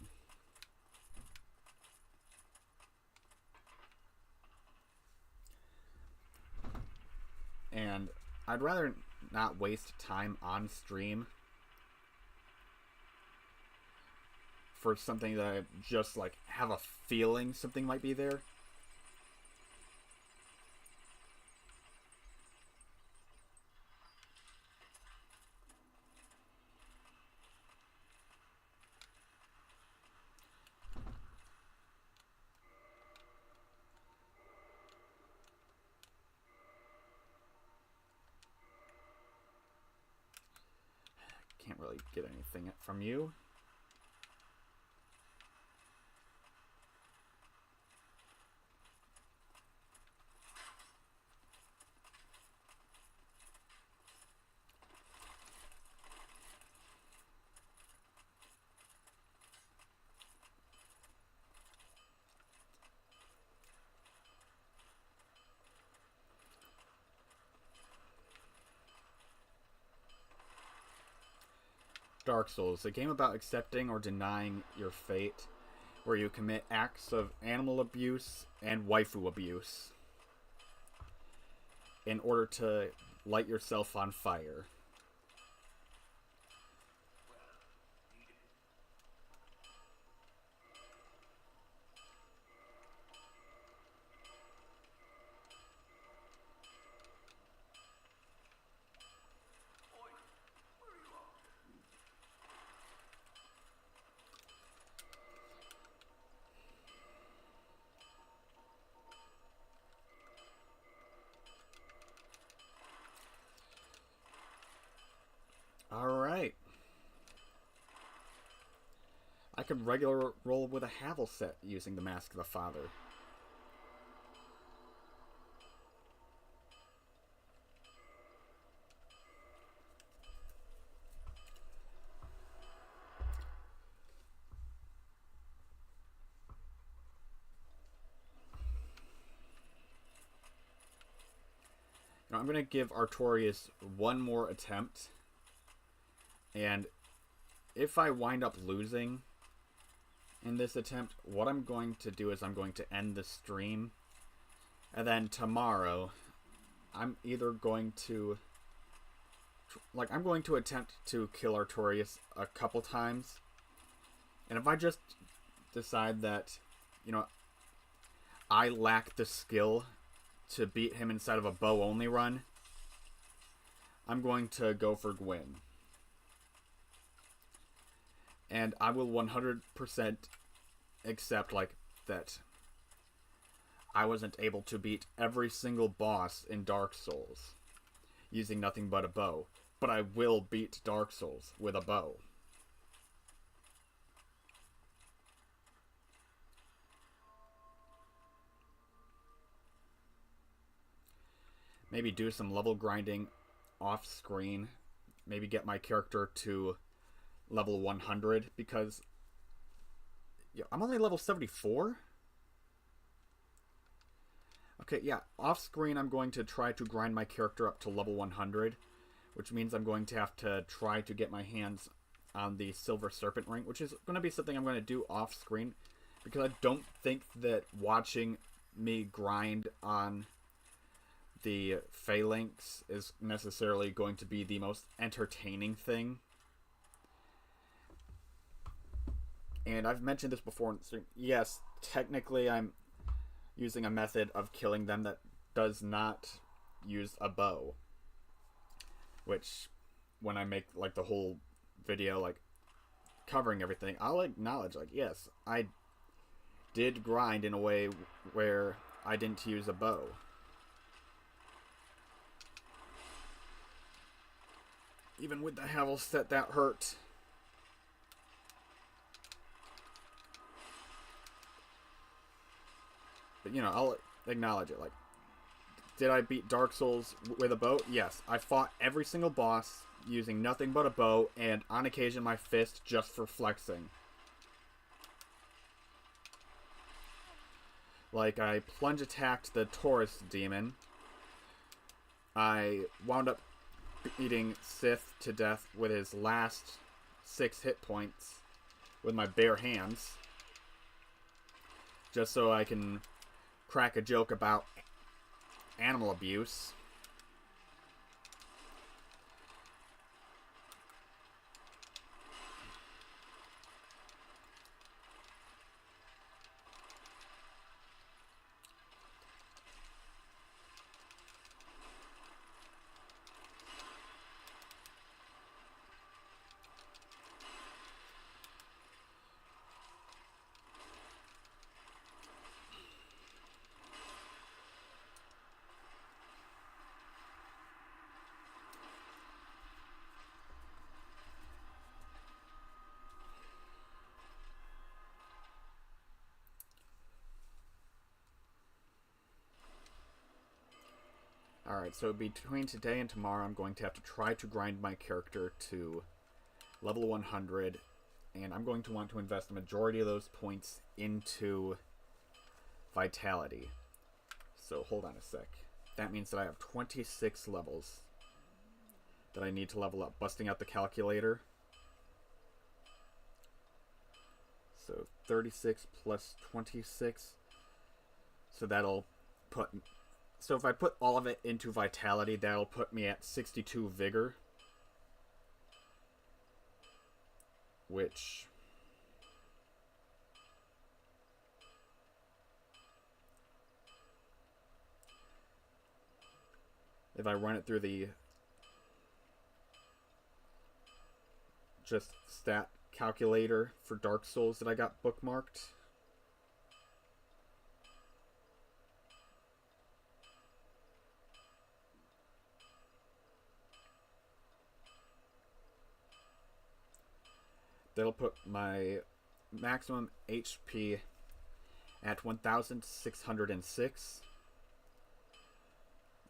And I'd rather not waste time on stream for something that I just like have a feeling something might be there. Can't really get anything from you. Dark Souls, a game about accepting or denying your fate, where you commit acts of animal abuse and waifu abuse in order to light yourself on fire. Alright. I could regular roll with a Havel set using the Mask of the Father. Now, I'm going to give Artorias one more attempt. And if I wind up losing in this attempt, what I'm going to do is I'm going to end the stream. And then tomorrow, I'm either going to... I'm going to attempt to kill Artorias a couple times. And if I just decide that, I lack the skill to beat him inside of a bow-only run, I'm going to go for Gwyn. And I will 100% accept, that I wasn't able to beat every single boss in Dark Souls using nothing but a bow. But I will beat Dark Souls with a bow. Maybe do some level grinding off screen. Maybe get my character to level 100, because I'm only level 74. Okay, yeah, off screen I'm going to try to grind my character up to level 100, which means I'm going to have to try to get my hands on the Silver Serpent Ring, which is going to be something I'm going to do off screen, because I don't think that watching me grind on the Phalanx is necessarily going to be the most entertaining thing. And I've mentioned this before in the stream. Yes, technically I'm using a method of killing them that does not use a bow. Which, when I make like the whole video like covering everything, I'll acknowledge like, yes, I did grind in a way where I didn't use a bow. Even with the Havel set, that hurt. But, you know, I'll acknowledge it. Like, did I beat Dark Souls with a bow? Yes. I fought every single boss using nothing but a bow, and on occasion my fist just for flexing. Like, I plunge attacked the Taurus demon. I wound up beating Sith to death with his last 6 hit points with my bare hands. Just so I can crack a joke about animal abuse. Alright, so between today and tomorrow, I'm going to have to try to grind my character to level 100, and I'm going to want to invest the majority of those points into Vitality. So, hold on a sec. That means that I have 26 levels that I need to level up. Busting out the calculator. So, 36 plus 26. So that'll put... So if I put all of it into Vitality, that'll put me at 62 Vigor. Which... if I run it through the... just stat calculator for Dark Souls that I got bookmarked... that'll put my maximum HP at 1,606.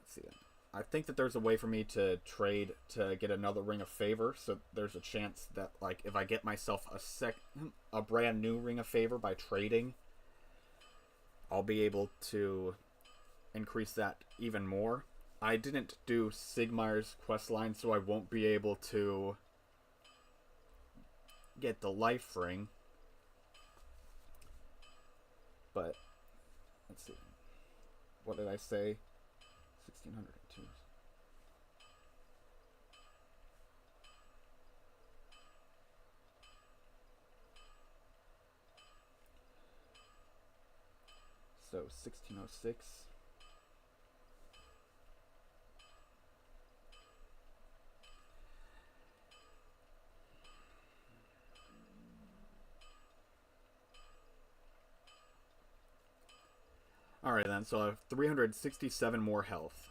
Let's see. I think that there's a way for me to trade to get another Ring of Favor, so there's a chance that, like, if I get myself a brand new Ring of Favor by trading, I'll be able to increase that even more. I didn't do Sigmar's questline, so I won't be able to get the life ring, but let's see, what did I say? 1602. So 1606. Alright then, so I have 367 more health.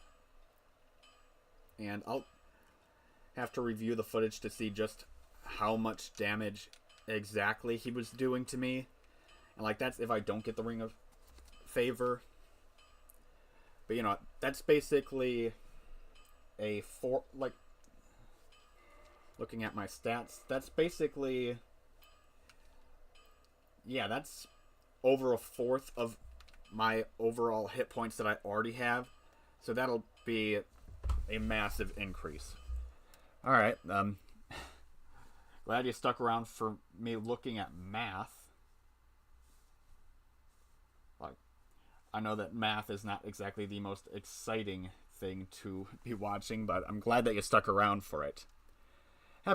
And I'll have to review the footage to see just how much damage exactly he was doing to me. And like, that's if I don't get the Ring of Favor. But you know, that's basically a looking at my stats, that's basically, yeah, that's over a fourth of my overall hit points that I already have. So that'll be a massive increase. Alright, glad you stuck around for me looking at math. Like, I know that math is not exactly the most exciting thing to be watching, but I'm glad that you stuck around for it.